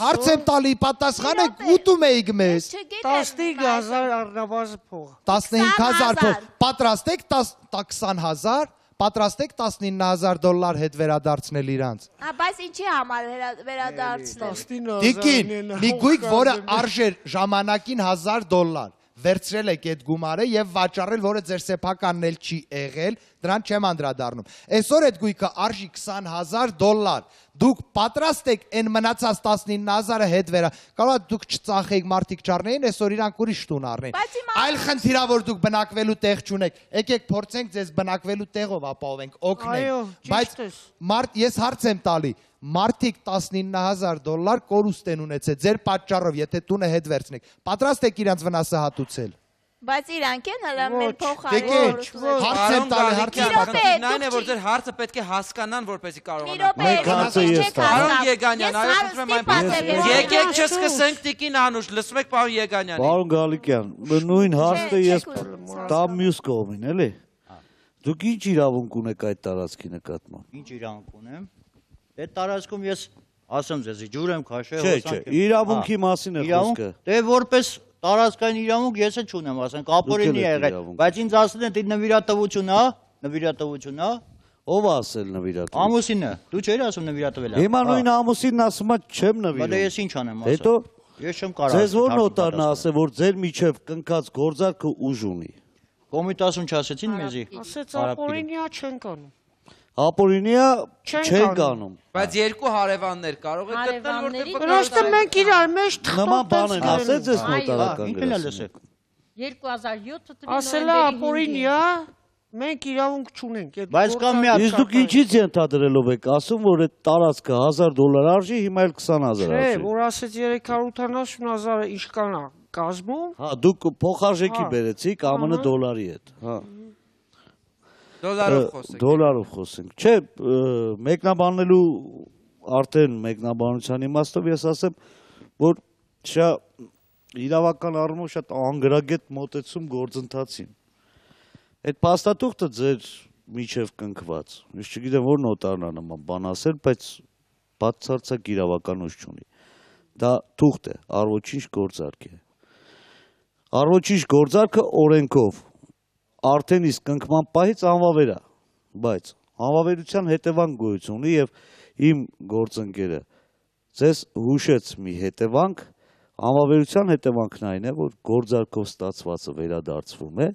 Հարց եմ տալի, պատասխանեք, ուտում էիք մեզ։ 15,000 առնվազն փող։ 15,000 փող։ Պատրաստ եք 20,000, պատրաստ եք $19,000 հետ վերադարձնել իրանց։ Բայց ինչի համար վերադարձնել։ Տիկին, մի գույք, որը արժեր ժամանակին $1,000, վերցրել եք այդ գումարը եւ վաճառել, որը ձեր սեփականն էլ չի եղել, դրան չեմ անդրադառնում։ Այսօր այդ գույքը արժի $20,000, դուք պատրաստ եք այն մնացած 19,000-ը հետ վերա։ Կարող է դուք չծախեիք, մարդիկ չառնեին, այսօր իրանք ուրիշ տուն առնեին։ Այլ խնդիրա, որ դուք բնակվելու տեղ չունեք, եկեք փորձենք ձեզ բնակվելու տեղով ապահովենք, օգնենք։ Բայց ես հարց եմ տալի, մարդիկ $19,000 կորուստ են ունեցել ձեր պատճառով, եթե տունը հետ վերցնեք, պատրաստ եք իրանց վնասը հատուցել։ Բայց իրանք են հələ մեր հարց եմ տալի, հարց եմ տալի։ Նայն է, որ ձեր հարցը պետք է հասկանան, որպեսզի կարողանան։ Եկեք չսկսենք Տիկին Անուշ, լսում եք պարոն Եգանյանի։ Պարոն Գալիկյան, նույն հարցը ես տամ մյուս կողմին, էլի։ Դուք ինչ իրավունք ունեք այդ տարածքի նկատմամբ։ Ինչ իրավունք ունեմ։ Այդ տարածքում ես ասեմ ձեզ, ջուր եմ քաշել, Չէ, իրավունքի մասին է խոսքը։ Դե որպես տարածքային իրավունք ես էլ չունեմ, ասենք, ապօրինի է եղել, բայց ինձ ասել են նվիրատվություն, հա, նվիրատվություն, հա։ Ով ասել նվիրատվություն։ Ամուսինը, դու չէիր ասում նվիրատվել է։ Հիմա նույն ամուսինն ասում է չեմ նվիրում։ Բայց ես ինչ անեմ ասել։ Հետո ես չեմ կարող։ Ձեզ ո՞ր նոտարն ասել, որ ձեր միջև կնքած գործարքը ուժ ունի։ Կոմիտասում չասեցին մեզի։ Ասեց ապօրինիա չեն կանում։ Ապօրինիա չեն կանում։ Բայց երկու հարևաններ կարող եք գտնել, Որոշտը մենք իրար մեջ նման բան են ասել ձեզ նոտարական գրասենյակում։ 2007 Ասել է ապօրինիա, մենք իրավունք չունենք։ Բայց կամ մի հատ Իսկ դուք ինչից ենթադրելով եք ասում, որ այդ տարածքը $1,000 արժի, հիմա էլ 20,000 Չէ, արժի։ որ ասեց 380,000-ը ինչ կանա կազմում։ Հա, դուք փոխարժեքի բերեցիք ԱՄՆ դոլարի հետ, հա։ Դոլարով խոսենք։ Դոլարով խոսենք։ Չէ, մեկնաբանելու արդեն մեկնաբանության իմաստով ես ասեմ, որ իրավական առումով շատ անգրագետ մոտեցում գործընթացին։ Այդ փաստաթուղթը ձեր միջև կնքված։ Ես չգիտեմ որ նոտարն է նման բան ասել, բայց բացարձակ իրավական ուժ չունի։ Դա թուղթ է, առողջինչ գործարք է։ Առողջինչ գործարքը օրենքով արդեն իսկ կնքման պահից անվավեր է, բայց անվավերության հետևանք գոյություն ունի եւ իմ գործընկերը ձեզ հուշեց մի հետևանք, անվավերության հետևանքն այն է, որ գործարքով ստացվածը վերադարձվում է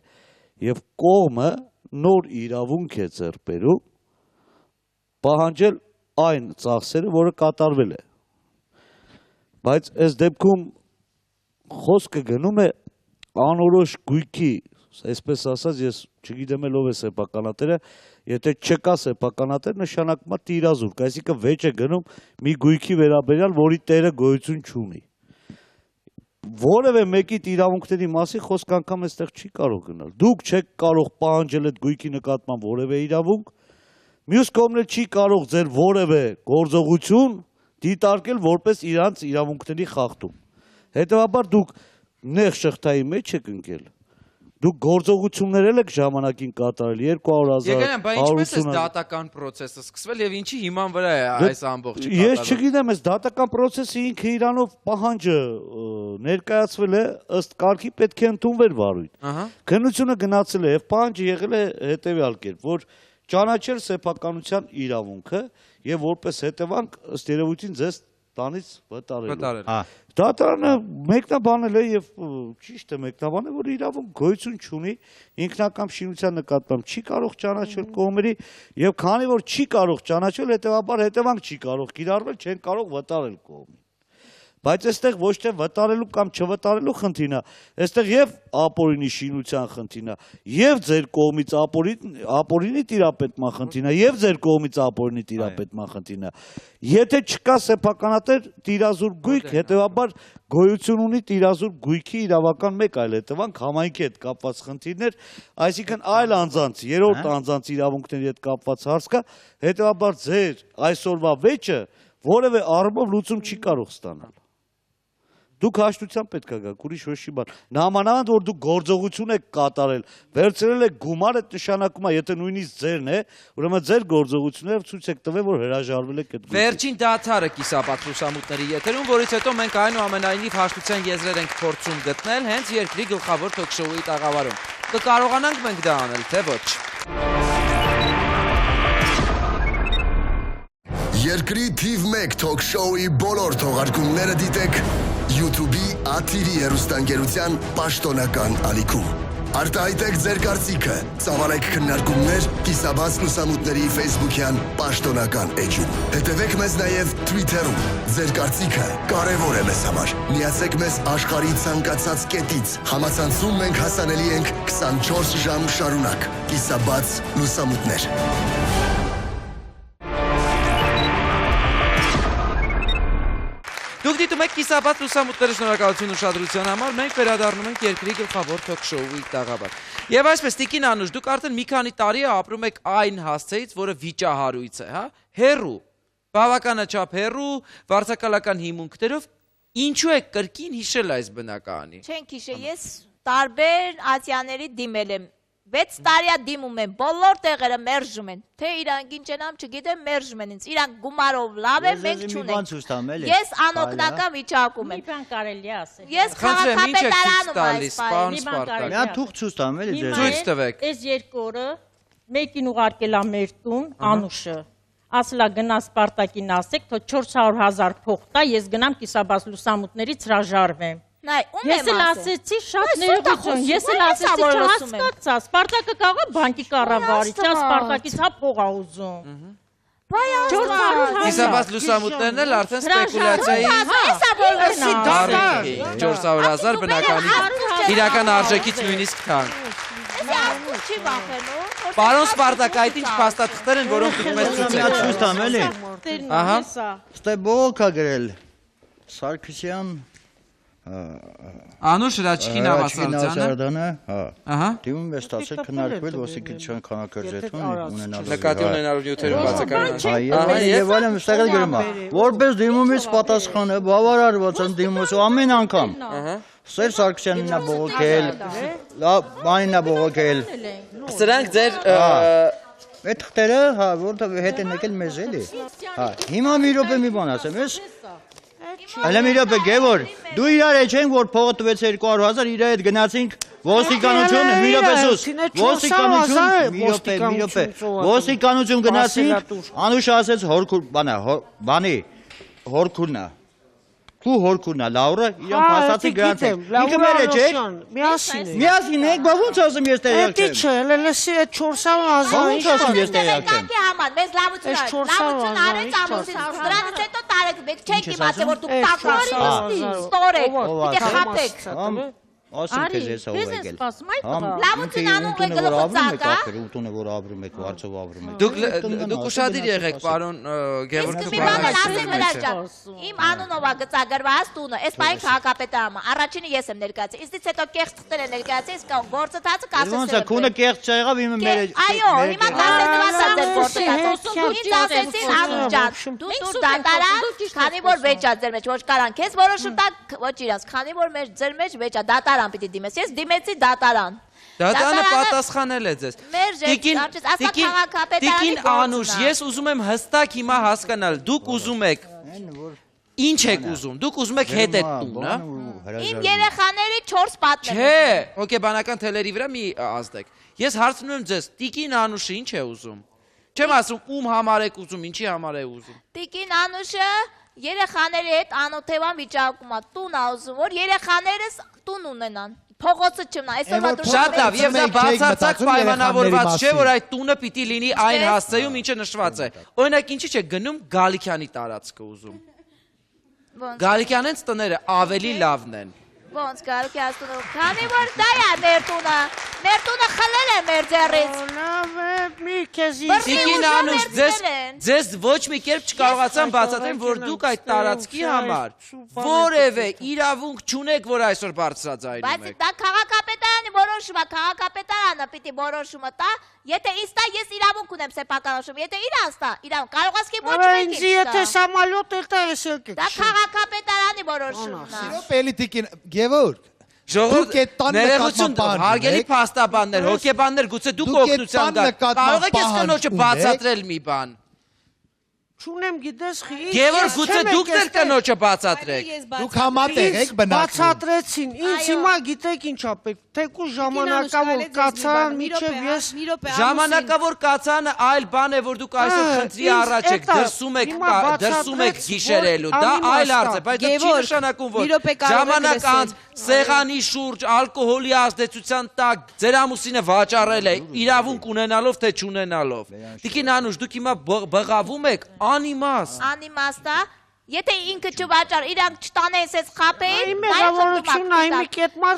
եւ կողմը նոր իրավունք է ձեռք բերում պահանջել այն ծախսերը, որը կատարվել է։ Բայց այս դեպքում խոսքը գնում է անորոշ գույքի, այսպես ասած, ես չգիտեմ ով է սեփականատերը, եթե չկա սեփականատեր, նշանակում է տիրազուրկ, այսինքն վեճ է գնում մի գույքի վերաբերյալ, որի տերը գոյություն չունի։ Որևէ մեկի իրավունքների մասին խոսք անգամ այստեղ չի կարող գնալ։ Դուք չեք կարող պահանջել այդ գույքի նկատմամբ որևէ իրավունք, մյուս կողմն էլ չի կարող ձեր որևէ գործողություն դիտարկել որպես իրանց իրավունքների խախտում։ Հետևաբար դուք նեղ շղթայի մեջ եք ընկել։ Դուք գործողություններ եք ժամանակին կատարել 200,000 Եգանյան, բայց ինչպես է դատական process-ը սկսվել եւ ինչի հիման վրա է այս ամբողջը կատարվում։ Ես չգիտեմ, այս դատական process-ը ինքը իրանով պահանջը ներկայացվել է ըստ կարգի պետք է ընդունվեր վարույթ։ Քննությունը գնացել է եւ պահանջը եղել է հետեւյալ կերպ, որ ճանաչել սեփականության իրավունքը եւ որպես հետևանք ըստ երևույթին ձեզ տանից վտարելու։ Դատարանը մեկնաբանել է եւ ճիշտ է մեկնաբանել, որ իրավունք գոյություն չունի, ինքնական շինության նկատմամբ չի կարող ճանաչել կողմերի եւ քանի որ չի կարող ճանաչել, հետեւաբար հետևանք չի կարող կիրառվել, չեն կարող վտարել կողմին։ Բայց այստեղ ոչ թե վտարելու կամ չվտարելու խնդիրն է, այստեղ եւ ապօրինի շինության խնդիրն է, եւ ձեր կողմից ապօրինի տիրապետման խնդիրն է, եւ ձեր կողմից ապօրինի տիրապետման խնդիրն է։ Եթե չկա սեփականատեր տիրազուրկ գույք, հետեւաբար գոյություն ունի տիրազուրկ գույքի իրավական մեկ այլ հետևանք համայնքի հետ կապված խնդիրներ, այսինքն այլ անձանց, երրորդ անձանց իրավունքների հետ կապված հարց կա, հետեւաբար ձեր այսօրվա վեճը որևէ առումով լուծում չի կարող ստանալ։ Դուք հաշտության պետք է գաք, ուրիշ ոչ մի բան։ Նամանավանդ որ դուք գործողություն եք կատարել, վերցրել եք գումար, այդ նշանակում է, եթե նույնիսկ ձերն է, ուրեմն ձեր գործողությունները ցույց եք տվել, որ հրաժարվել եք այդ։ Վերջին դադարը կիսապատ լուսամուտների եթերում, որից հետո մենք այնուամենայնիվ հաշտության եզրեր ենք փորձում գտնել հենց երկրի գլխավոր թոք շոուի տաղավարում։ Կկարողանանք մենք դա անել, թե ոչ։ Երկրի թիվ 1 թոք շոուի բոլոր թողարկումները դիտեք YouTube-ի Աթիրի հեռուստաընկերության պաշտոնական ալիքում։ Արտահայտեք ձեր կարծիքը, ծավալեք քննարկումներ կիսաբաց լուսամուտների Facebook-յան պաշտոնական էջում։ Հետևեք մեզ նաև Twitter-ում։ Ձեր կարծիքը կարևոր է մեզ համար։ Միացեք մեզ աշխարհի ցանկացած կետից։ Համացանցում մենք հասանելի ենք 24 ժամ շարունակ։ Կիսաբաց լուսամուտներ։ Դուք դիտում եք կիսաբաց լուսամուտները, շնորհակալություն ուշադրության համար, մենք վերադառնում ենք երկրի գլխավոր թոք շոուի տաղավար։ Եվ այսպես, Տիկին Անուշ, դուք արդեն մի քանի տարի ապրում եք այն հասցեից, որը վիճահարույց է, հա? Հեռու, բավականաչափ հեռու, վարձակալական հիմունքներով, ինչու եք կրկին հիշել այս բնակարանի։ Չենք հիշել, ես տարբեր Ասիաների դիմել եմ։ 6 տարի դիմում են, բոլոր տեղերը մերժում են, թե իրանք ինչ են ամ չգիտեմ, մերժում են ինձ, իրանք գումարով լավ են, մենք չունենք։ Ես անօգնական վիճակում եմ։ Մի բան կարելի է ասել։ Ես քաղաքապետարանում այս պահին։ Նա թուղթ ցույց տամ էլի ձեզ։ Ցույց տվեք։ Այս երկու օրը մեկին ուղարկել ա մեր տուն Անուշը։ Ասելա գնա Սպարտակին ասեք, թո 400,000 փող տա, ես գնամ կիսաբաց լուսամուտներից հրաժարվեմ։ Նայ, ում եմ Ես էլ ասեցի շատ ներողություն, ես էլ ասեցի չհասկացա, Սպարտակը կարող բանկի կառավարիչ, Սպարտակից հա փող ա ուզում։ Կիսաբաց լուսամուտներն էլ արդեն սպեկուլյացիայի 400,000 բնականի իրական արժեքից նույնիսկ քան։ Պարոն Սպարտակ, այդ ինչ փաստաթղթեր են, որոնք դուք մեզ ցույց Ցույց տամ էլի։ Ահա։ Ստե բողոք ա գրել Սարգսյան Անուշ Հրաչկին Ավասարյանը, Ավասարյանը, հա։ ահա, Դիմում է ստացել քննարկվել ոստիկանության քանակարժեթուն ունենալու։ նկատի ունենալու նյութերում բացակայության։ Եվ այլն ստեղ էլ գրում է, որպես դիմումից պատասխանը բավարարված են դիմումից ամեն անգամ։ Սեր Սարգսյանին է բողոքել, բանին է բողոքել։ Սրանք ձեր Այդ թղթերը, հա, որտեղ հետ են եկել մեզ էլի։ Հա, հիմա մի րոպե մի բան ասեմ, ես Հələ մի րոպե Գևոր, դու իրար էջենք, որ փողը տվեց 200,000, իր հետ գնացինք ոստիկանություն, մի րոպե սուս, ոստիկանություն գնացինք, Անուշը ասեց հորքուրնա, Քու հորքուրնա, Լաուրը, իրան փաստացի գրանցեք, ինքը մեր էջ եք, միասին եք, բա ոնց ասեմ ես տեղյակ չեմ։ Էդի չէ, լսի այդ 400,000 ոնց ասեմ ես տեղյակ չեմ։ Մեզ լավություն արեց ամուսին, դրանից հետո տարեք, մենք չենք իմացել, որ դուք տակարի, ստորեք, պիտի խապեք։ Ասում քեզ ես ով եկել։ Լավություն անում եք գլուխը ծակա։ Ուտունը որ ապրում եք, վարձով ապրում եք։ Դուք ուշադիր եղեք, պարոն Գևորգ Մի բան ասեմ վրաճան, իմ անունով է գծագրված տունը, այս պահին քաղաքապետարանը, առաջինը ես եմ ներկայացել, իստից հետո կեղծ թղթեր են ներկայացել, իսկ գործընթացը կասես։ Ոնց է, քունը կեղծ չեղավ իմը մեր։ Այո, հիմա կասեցված է ձեր գործընթացը։ Ինձ ասեցին Անուշ ջան, դու դատարան, քանի որ վեճա ձեր մեջ, ոչ կարան քեզ որոշում տա, ոչ իրանց, քանի որ մեր ձեր մեջ վեճա դատարան պիտի դիմես, ես դիմեցի դատարան։ Դատարանը պատասխանել է ձեզ։ Տիկին Անուշ, ես ուզում եմ հստակ հիմա հասկանալ, դուք ուզում եք ինչ եք ուզում, դուք ուզում եք հետ այդ տունը։ Իմ երեխաների 4 պատներ։ Չէ, հոգեբանական թելերի վրա մի ազդեք։ Ես հարցնում եմ ձեզ, Տիկին Անուշը ինչ է ուզում։ Չեմ ասում ում համար եք ուզում, ինչի համար է ուզում։ Տիկին Անուշը երեխաների հետ անօթևան վիճակում է, տուն ա ուզում, որ երեխաներս տուն ունենան։ Փողոցը չմնա, այսօրվա դուրս։ Շատ լավ, եւ դա բացարձակ պայմանավորված չէ, որ այդ տունը պիտի լինի այն հասցեում, ինչը նշված է։ Օրինակ, ինչի՞ չէ գնում Գալիքյանի տարածքը ուզում։ Գալիքյանենց տները ավելի լավն են։ Ոնց Գալիքյանի տունը, քանի որ դա է մեր տունը խլել է մեր ձեռից։ Մի քեզի Տիկին Անուշ, ձեզ ոչ մի կերպ չկարողացան բացատրել, որ դուք այդ տարածքի համար որևէ իրավունք չունեք, որ այսօր բարձրաձայնում Բայց եք։ դա քաղաքապետարանի որոշումը, քաղաքապետարանը պիտի որոշումը տա, եթե ինձ տա, ես իրավունք ունեմ սեփականորոշում, եթե իրանց տա, իրավունք կարող ասքի ոչ մեկին ինձ եթե սամալյոտ էլ տա, ես էլ կեք։ Դա քաղաքապետարանի որոշումն է։ Պելի Տիկին Գևորգ Ժողովուրդ, ներողություն, հարգելի փաստաբաններ, հոգեբաններ, գուցե դուք օգնության գաք, կարող եք ես կնոջը բացատրել մի բան։ Չունեմ գիտես խի։ Գևորգ, գուցե դուք դեռ կնոջը բացատրեք։ Դուք համատեղ եք բնակվում։ Բացատրեցին։ Ինձ հիմա գիտեք ինչա պետք։ Թեկուզ ժամանակավոր կացան միջև ես Ժամանակավոր կացանը այլ բան է, որ դուք այսօր խնդրի առաջ եք, դրսում եք գիշերելու, դա այլ հարց է, բայց դա չի նշանակում, որ ժամանակ անց սեղանի շուրջ ալկոհոլի ազդեցության տակ ձեր ամուսինը վաճառել է, իրավունք ունենալով թե չունենալով։ Տիկին Անուշ, դուք հիմա բղավում եք անիմաստ։ Անիմաստ է։ Եթե ինքը չվաճառ, իրանք չտանեն սես խապեին,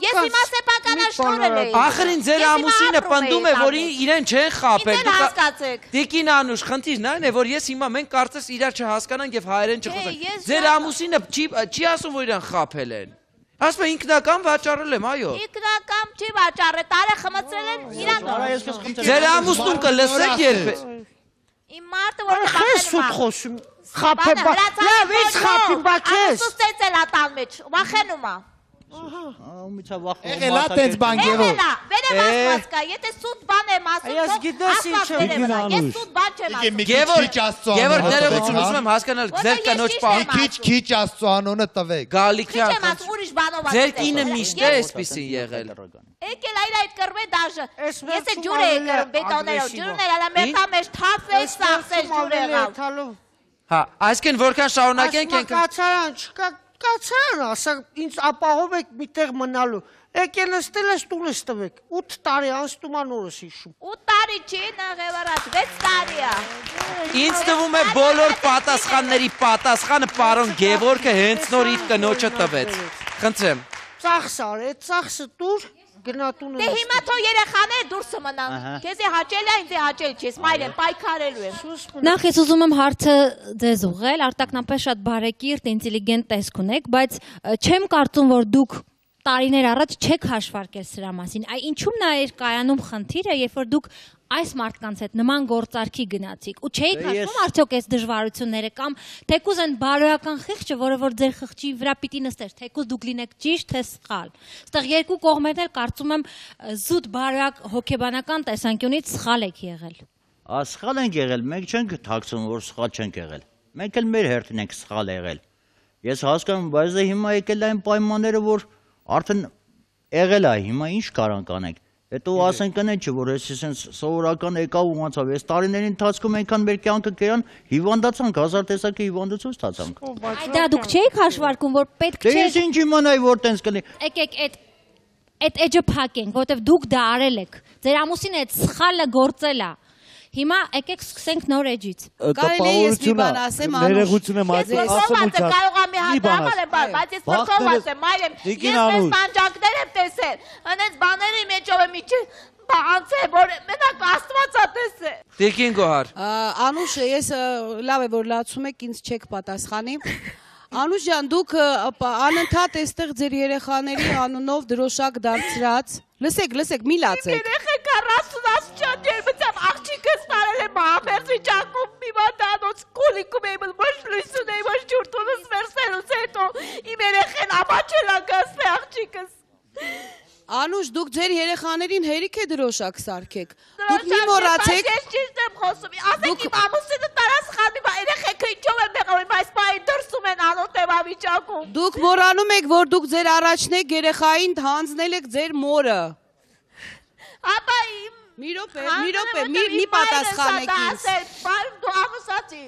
ես հիմա սեպականաշնորել էի։ Ախրին ձեր ամուսինը պնդում է, որ իրեն չեն խապել։ Ինձ էլ հասկացեք։ Տիկին Անուշ, խնդիրն այն է, որ ես հիմա մենք կարծես իրար չհասկանանք եւ հայերեն չխոսենք։ Ձեր ամուսինը չի ասում, որ իրան խապել են։ Ասում է ինքնական վաճառել եմ, այո։ Ինքնական չի վաճառել, տարը խմծել են իրանք։ Ձեր ամուսնուն կլսեք երբ։ Իմ մարդը որ սուտ խոսում խափե բա լավ ինչ խափի բա քեզ Սուստեց էլ ատան մեջ վախենում է Ումիցա վախում Եղելա տենց բան Գևորգ Վերև ասված կա եթե սուտ բան եմ ասում Ես գիտես ինչ եմ ես սուտ բան չեմ ասում Գևորգ ներողություն ուզում եմ հասկանալ ձեր կնոջ պահի քիչ Աստծո անունը տվեք Գալիքյան Չեմ ասում ուրիշ բանով Ձեր կինը միշտ է այսպեսին եղել Եկել այդ կրվե դաժը Ես է ջուր էի կրում բետոներով ջուրներ ալա մերտա մեջ թափվեց սախսեց ջուր եղավ Հա այսքան որքան շարունակենք ենք Կացարան չկա Կացարան ասա ինձ ապահով եք միտեղ մնալու Եկել նստել ես տունս տվեք 8 տարի անստուման օրս հիշում 8 տարի չի նաղևարած 6 տարի է Ինձ թվում է բոլոր պատասխանների պատասխանը պարոն Գևորգը հենց նոր իր կնոջը տվեց Խնդրեմ Ծախսար է ծախսը տուր գնատունը Դե հիմա թող երեխաները դուրս մնան Քեզի հաճելի է ինձ հաճելի չի սմայրեն պայքարելու եմ Նախ ես ուզում եմ հարցը ձեզ ուղղել արտակնապես շատ բարեկիրթ ինտելիգենտ տեսք ունեք բայց չեմ կարծում որ դուք տարիներ առաջ չեք հաշվարկել սրա մասին այ ինչու՞մ նա էր կայանում խնդիրը երբ որ դուք այս մարդկանց հետ նման գործարքի գնացիք ու չէիք հաշվում արդյոք այս դժվարությունները կամ թեկուզ այն բարոյական խիղճը որը որ ձեր խղճի վրա պիտի նստեր թեկուզ դուք լինեք ճիշտ թե սխալ այստեղ երկու կողմերն էլ կարծում եմ զուտ բարոյակ հոգեբանական տեսանկյունից սխալ եք եղել Սխալ ենք եղել մենք չենք թաքցում որ սխալ չենք եղել մենք էլ մեր հերթին ենք սխալ եղել Ես հասկանում բայց հիմա եկել այն պայմանները որ արդեն եղել է հիմա ինչ կարանք անենք Հետո ասենք կնեն չէ որ ես այսպես սովորական եկավ ու անցավ այս տարիների ընթացքում այնքան մեր կյանքը կերան հիվանդացանք հազար տեսակի հիվանդություն ստացանք Դա դուք չէիք հաշվարկում որ պետք չէ Դե ես ինչ իմանայի որ տենց կլինի Եկեք այդ էջը փակենք որովհետև դուք դա արել եք Ձեր ամուսինը այդ սխալը գործել է Հիմա եկեք սկսենք նոր էջից Կարելի է ես մի բան ասեմ ներողություն եմ ասում ուղղակի կարող եմ հանդիպել բայց ես որքան ասեմ մայրեմ ես մեծ բանջակներ եմ տեսել հենց բաների մեջով եմ իջի բանցե որ մենակ Աստվածա տեսե Տիկին Գոհար Անուշ ես լավ է որ լացում եք ինձ չեք պատասխանի Անուշ ջան դուք անընդհատ էստեղ ձեր երեխաների անունով դրոշակ դարձրած Լսեք մի լացեք Երեխեք 40 աստիճան ջերմությամբ աղջիկս տարել եմ ամերս վիճակում մի բանանոց կոլիկում եմ ոչ լույսուն եմ ոչ ջուրտունս վերսելուց հետո իմ երեխեն ամաչել ագասն է աղջիկս Անուշ դուք ձեր երեխաներին հերիք է դրոշակ սարքեք Դուք մի մոռացեք Ես ճիշտ եմ խոսում ասեք իմ ամուսինը տարասխալ մի բան երեխեքը ինչով են մեղավոր այս պահին դրսում են անօտևավիճակում Դուք մոռանում եք որ դուք ձեր առաջնեկ երեխային հանձնել եք ձեր մորը Ապա Մի րոպե մի պատասխանեք ինձ Դու ամուսացի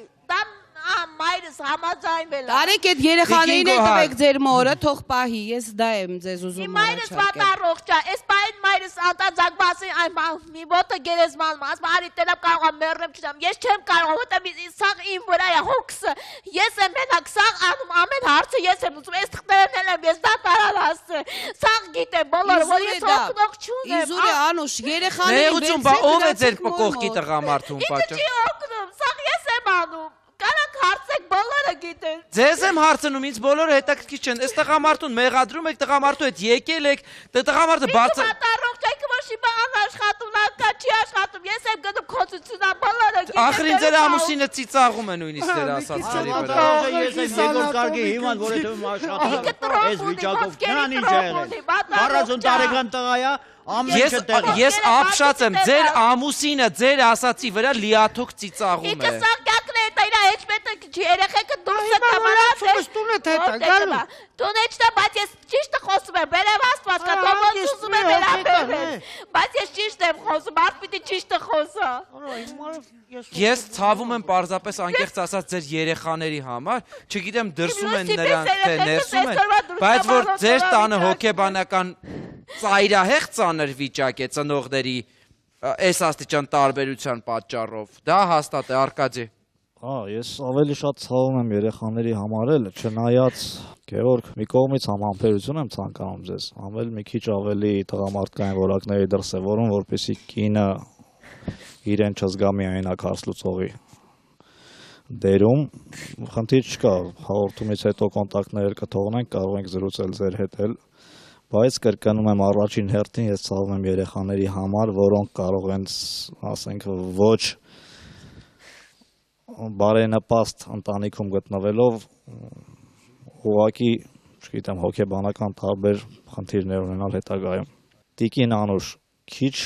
մայրս համաձայնվել է Տարեք այդ երեխաներին էլ տվեք ձեր մորը թող պահի ես դա եմ ձեզ ուզում Իմ մայրս վատառողջ է այս պահին մայրս ատածակ մասի այն մի ոտը գերեզման մաս արի տենամ կարող եմ մեռնեմ չտամ ես չեմ կարող որտեղ սաղ իմ վրա է հոգսը ես եմ մենակ սաղ անում ամեն հարցը ես եմ ուզում այս թղթերն եմ ես դա տարալ ասը սաղ գիտեմ բոլորը որ ես հոգնող չունեմ Իզուր է Անուշ երեխաներին ով է ձեր կողքի տղամարդուն պատճառ Ինչի օգնում սաղ ես եմ անում Կարանք հարցեք բոլորը գիտեն Ձեզ եմ հարցնում, ինձ բոլորը հետաքրքիր չեն Այս տղամարդուն մեղադրում եք, տղամարդու հետ եկել եք Տղամարդը բարձր Մատառող չեք որ շիբա անաշխատում, անկա չի աշխատում Ես եմ գնում քոցությունա, բոլորը գիտեն Ախրին ձեր ամուսինը ծիծաղում է նույնիսկ ձեր ասածների վրա Ես եմ երկրորդ կարգի հիման որ հետո աշխատում Այս վիճակով քան ինչ եղել 40 տարեկան տղա է Ես ապշած եմ, ձեր ամուսինը ձեր ասացի վրա լիաթոք ծիծաղում է Ինքը սաղկակն է դա իր մեջ պետք երեխեքը դուրս է կամարած տունը թե տա գալու։ Տունը չտա, բայց ես ճիշտ խոսում եմ, բերև աստված կա, Թոմոս ուզում եմ վերաբերվել։ Բայց ես ճիշտ եմ խոսում, մարդ պիտի ճիշտը խոսա։ Ես ցավում եմ պարզապես անկեղծ ասած ձեր երեխաների համար, չգիտեմ դրսում են նրանք թե ներսում են, բայց որ ձեր տանը հոգեբանական ծայրահեղ ծանր վիճակ է ծնողների այս աստիճան տարբերության պատճառով, դա հաստատ է, Արկադի։ Ես ավելի շատ ցավում եմ երեխաների համար էլ, չնայած Գևորգ, մի կողմից համամտերություն եմ ցանկանում ձեզ, ամեն մի քիչ ավելի տղամարդկային որակների դրսևորում, որպեսզի կինը իրեն չզգա միայնակ հարց լուծողի դերում, խնդիր չկա, հաղորդումից հետո կոնտակտներ կթողնենք, կարող ենք զրուցել ձեր հետ էլ, բայց կրկնում եմ առաջին հերթին ես ցավում եմ երեխաների համար, որոնք կարող են, ասենք, ոչ բարենպաստ ընտանիքում գտնվելով ուղղակի, չգիտեմ, հոգեբանական տարբեր խնդիրներ ունենալ հետագայում։ Տիկին Անուշ, քիչ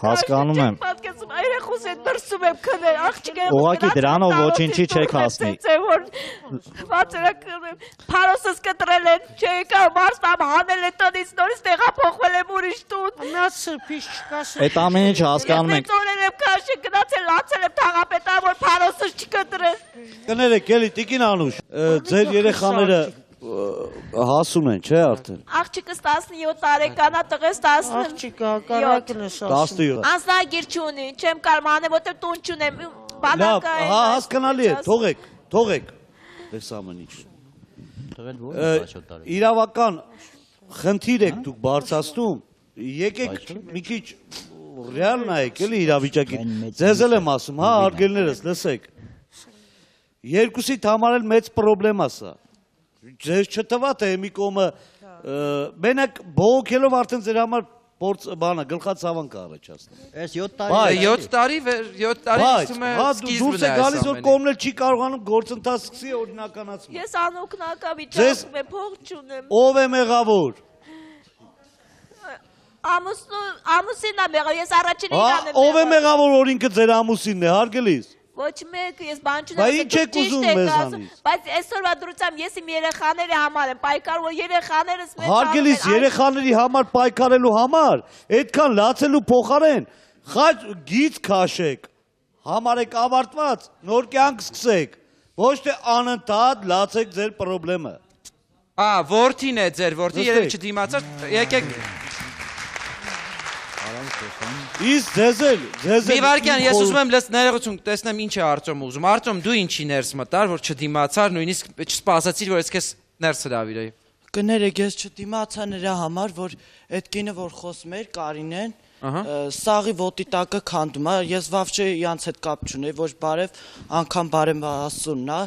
հասկանում եմ։ Պատկերացնում երեխուս է դրսում եմ քնել, աղջիկները։ Ուղղակի դրանով ոչինչի չեք հասնի։ Փարոսս կտրել են, չեկա, մարսպամ հանել է տնից, նորից տեղափոխվել եմ ուրիշ տուն։ Մնացել փիշ չկասել։ Այդ ամեն ինչ հասկանում ենք։ Ես ծորել եմ քաշի, գնացել, լացել եմ թաղապետան, որ փարոսս չկտրել։ Կներեք, էլի Տիկին Անուշ, ձեր երեխաները հասուն են, չէ՞ արդեն։ Աղջիկս 17 տարեկան է, տղես 17։ Աղջիկը հակառակն է ասում։ 17։ Անձնագիր չունի, չեմ կարող անեմ, որտեղ տուն չունեմ, Լավ, բանակա է։ հասկանալի է, թողեք։ Այս ամեն ինչ։ Իրավական խնդիր եք դուք բարձրացնում, եկեք մի քիչ ռեալ նայեք, էլի իրավիճակին։ Ձեզ էլ եմ ասում, հա, արգելներս, լսեք։ Երկուսիդ համար էլ մեծ պրոբլեմ է սա։ Ձեզ չտվա թե մի կողմը մենակ բողոքելով արդեն ձեր համար բանը գլխացավանք առաջացնել։ Այս 7 տարի 7 տարի ասում է դուրս է գալիս որ կողմն չի կարողանում գործընթաց սկսի օրինականացնել։ Ես անօգնակա վիճակում եմ, փող չունեմ։ Ով է մեղավոր։ Ամուսինն է մեղավոր, ես առաջին ինքն եմ։ Ով է մեղավոր, որ ինքը ձեր ամուսինն է, հարգելիս։ Ոչ մեկ, ես բան չունեմ։ Բայց ինչ եք ուզում մեզանից։ Բայց այսօրվա դրությամբ ես իմ երեխաների համար եմ պայքարում, որ երեխաներս մեծ հարգելիս երեխաների համար պայքարելու համար, այդքան լացելու փոխարեն գիծ քաշեք, համարեք ավարտված, նոր կյանք սկսեք, ոչ թե անընդհատ լացեք ձեր պրոբլեմը։ Որդին է ձեր, որդի երևի չդիմացար, եկեք Իսկ ձեզ Մի վարքյան, ես ուզում եմ ներողություն տեսնեմ ինչ է Արտյոմը ուզում։ Արտյոմ, դու ինչի ներս մտար, որ չդիմացար, նույնիսկ չսպասեցիր, որ ես քեզ ներս հրավիրեի։ Կներեք, ես չդիմացա նրա համար, որ այդ կինը, որ խոսում էր, Կարինեն, սաղի ոտի տակը քանդում է, ես վավճե իրանց հետ կապ չունեի, ոչ բարև, անգամ բարև ասունն է,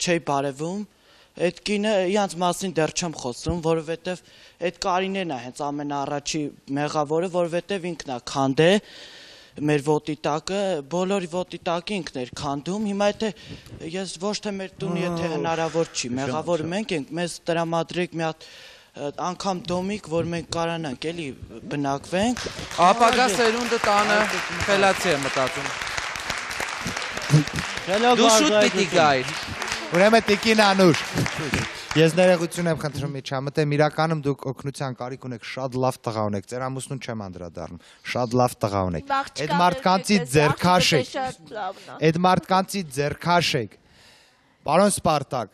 չէի բարևում։ Այդ կինը իրանց մասին դեռ չեմ խոսում, որովհետև այդ Կարինեն է հենց ամենաառաջի մեղավորը, որովհետև ինքն է քանդե մեր ոտի տակը, բոլորի ոտի տակը ինքն էր քանդում, հիմա եթե ես ոչ թե մեր տուն, եթե հնարավոր չի, մեղավորը մենք ենք, մեզ տրամադրեք մի հատ անգամ դոմիկ, որ մենք կարանանք էլի բնակվենք։ Ապագա սերունդը տանը խելացի է մտածում։ Դու շուտ պիտի գայր։ Ուրեմն Տիկին Անուշ, ես ներողություն եմ խնդրում միջամտեմ, իրականում դուք օգնության կարիք ունեք, շատ լավ տղա ունեք, ձեր ամուսնուն չեմ անդրադառնում, շատ լավ տղա ունեք, այդ մարդկանցից ձերքաշեք, պարոն Սպարտակ,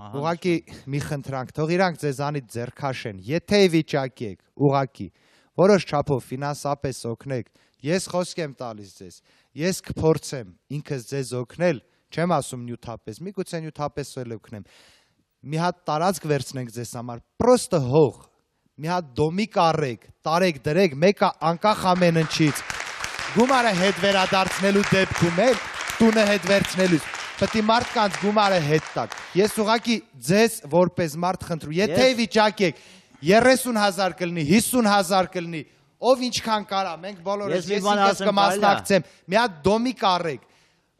ուղղակի մի խնդրանք, թող իրանք ձեզանից ձերքաշեն, եթե վիճակի եք, ուղղակի, որոշ չափով ֆինանսապես օգնեք, ես խոսք եմ տալիս ձեզ, ես կփորձեմ ինքս ձեզ օգնել, չեմ ասում նյութապես, միգուցե նյութապես էլ օգնեմ, մի հատ տարածք վերցնենք ձեզ համար, պրոստը հող, մի հատ դոմիկ առեք, տարեք դրեք, մեկը անկախ ամեն ինչից, գումարը հետ վերադարձնելու դեպքում էլ, տունը հետ վերցնելուց, պետք է մարդկանց գումարը հետ տակ, ես ուղղակի ձեզ որպես մարդ խնդրում, եթե վիճակ եք, 30,000 կլինի, 50,000 կլինի, ով ինչքան կարա, մենք բոլորս, ես ինքս կմասնակցեմ, մի հատ դոմիկ առեք,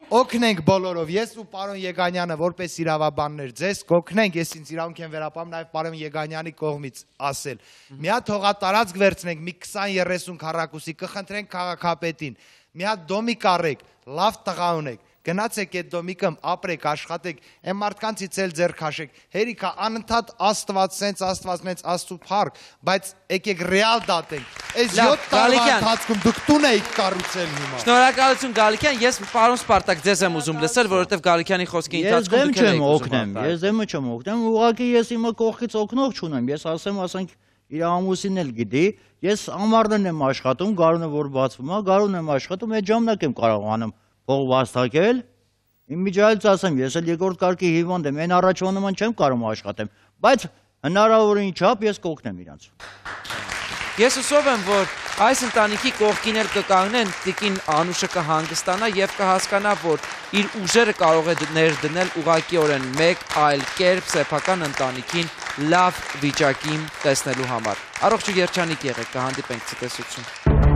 օգնենք բոլորով, ես ու պարոն Եգանյանը որպես իրավաբաններ ձեզ կօգնենք, ես ինձ իրավունք եմ վերապահում նաև պարոն Եգանյանի կողմից ասել։ Մի հատ հողատարածք վերցնենք, մի 20-30 քառակուսի, կխնդրենք քաղաքապետին, մի հատ դոմիկ առեք, լավ տղա ունեք, գնացեք այդ դոմիկը, ապրեք, աշխատեք, այն մարդկանցից էլ ձեռք քաշեք։ Հերիքա անընդհատ Աստված սենց Աստծու փառք, բայց եկեք ռեալ դատենք։ Այս 7 տարվա ընթացքում դուք տուն եք կառուցել հիմա։ Շնորհակալություն Գալիկյան, ես պարոն Սպարտակ ձեզ եմ ուզում լսել, որովհետև Գալիկյանի խոսքի ընթացքում դուք եք ուզում։ Ես դեմը չեմ օգնեմ, ուղղակի ես իմը կողքից օգնող չունեմ, ես ասենք իր ամուսինն էլ գիտի, ես ամառներն եմ աշխատում, գարունը որ բացվում է, գարունն եմ աշխատում, այդ ժամանակ եմ կարողանում փող վաստակել, իմ միջայից ասեմ, ես էլ երկրորդ կարգի հիվանդ եմ, այն առաջվա նման չեմ կարող աշխատեմ, բայց հնարավորին չափ ես կօգնեմ իրանց։ Ես հուսով եմ, որ այս ընտանիքի կողքին էլ կկանգնեն, տիկին Անուշը կհանգստանա եւ կհասկանա, որ իր ուժերը կարող է ներդնել ուղղակիորեն մեկ այլ կերպ սեփական ընտանիքին լավ վիճակին տեսնելու համար։ Առողջ ու երջանիկ եղեք, կհանդիպենք ցտեսություն։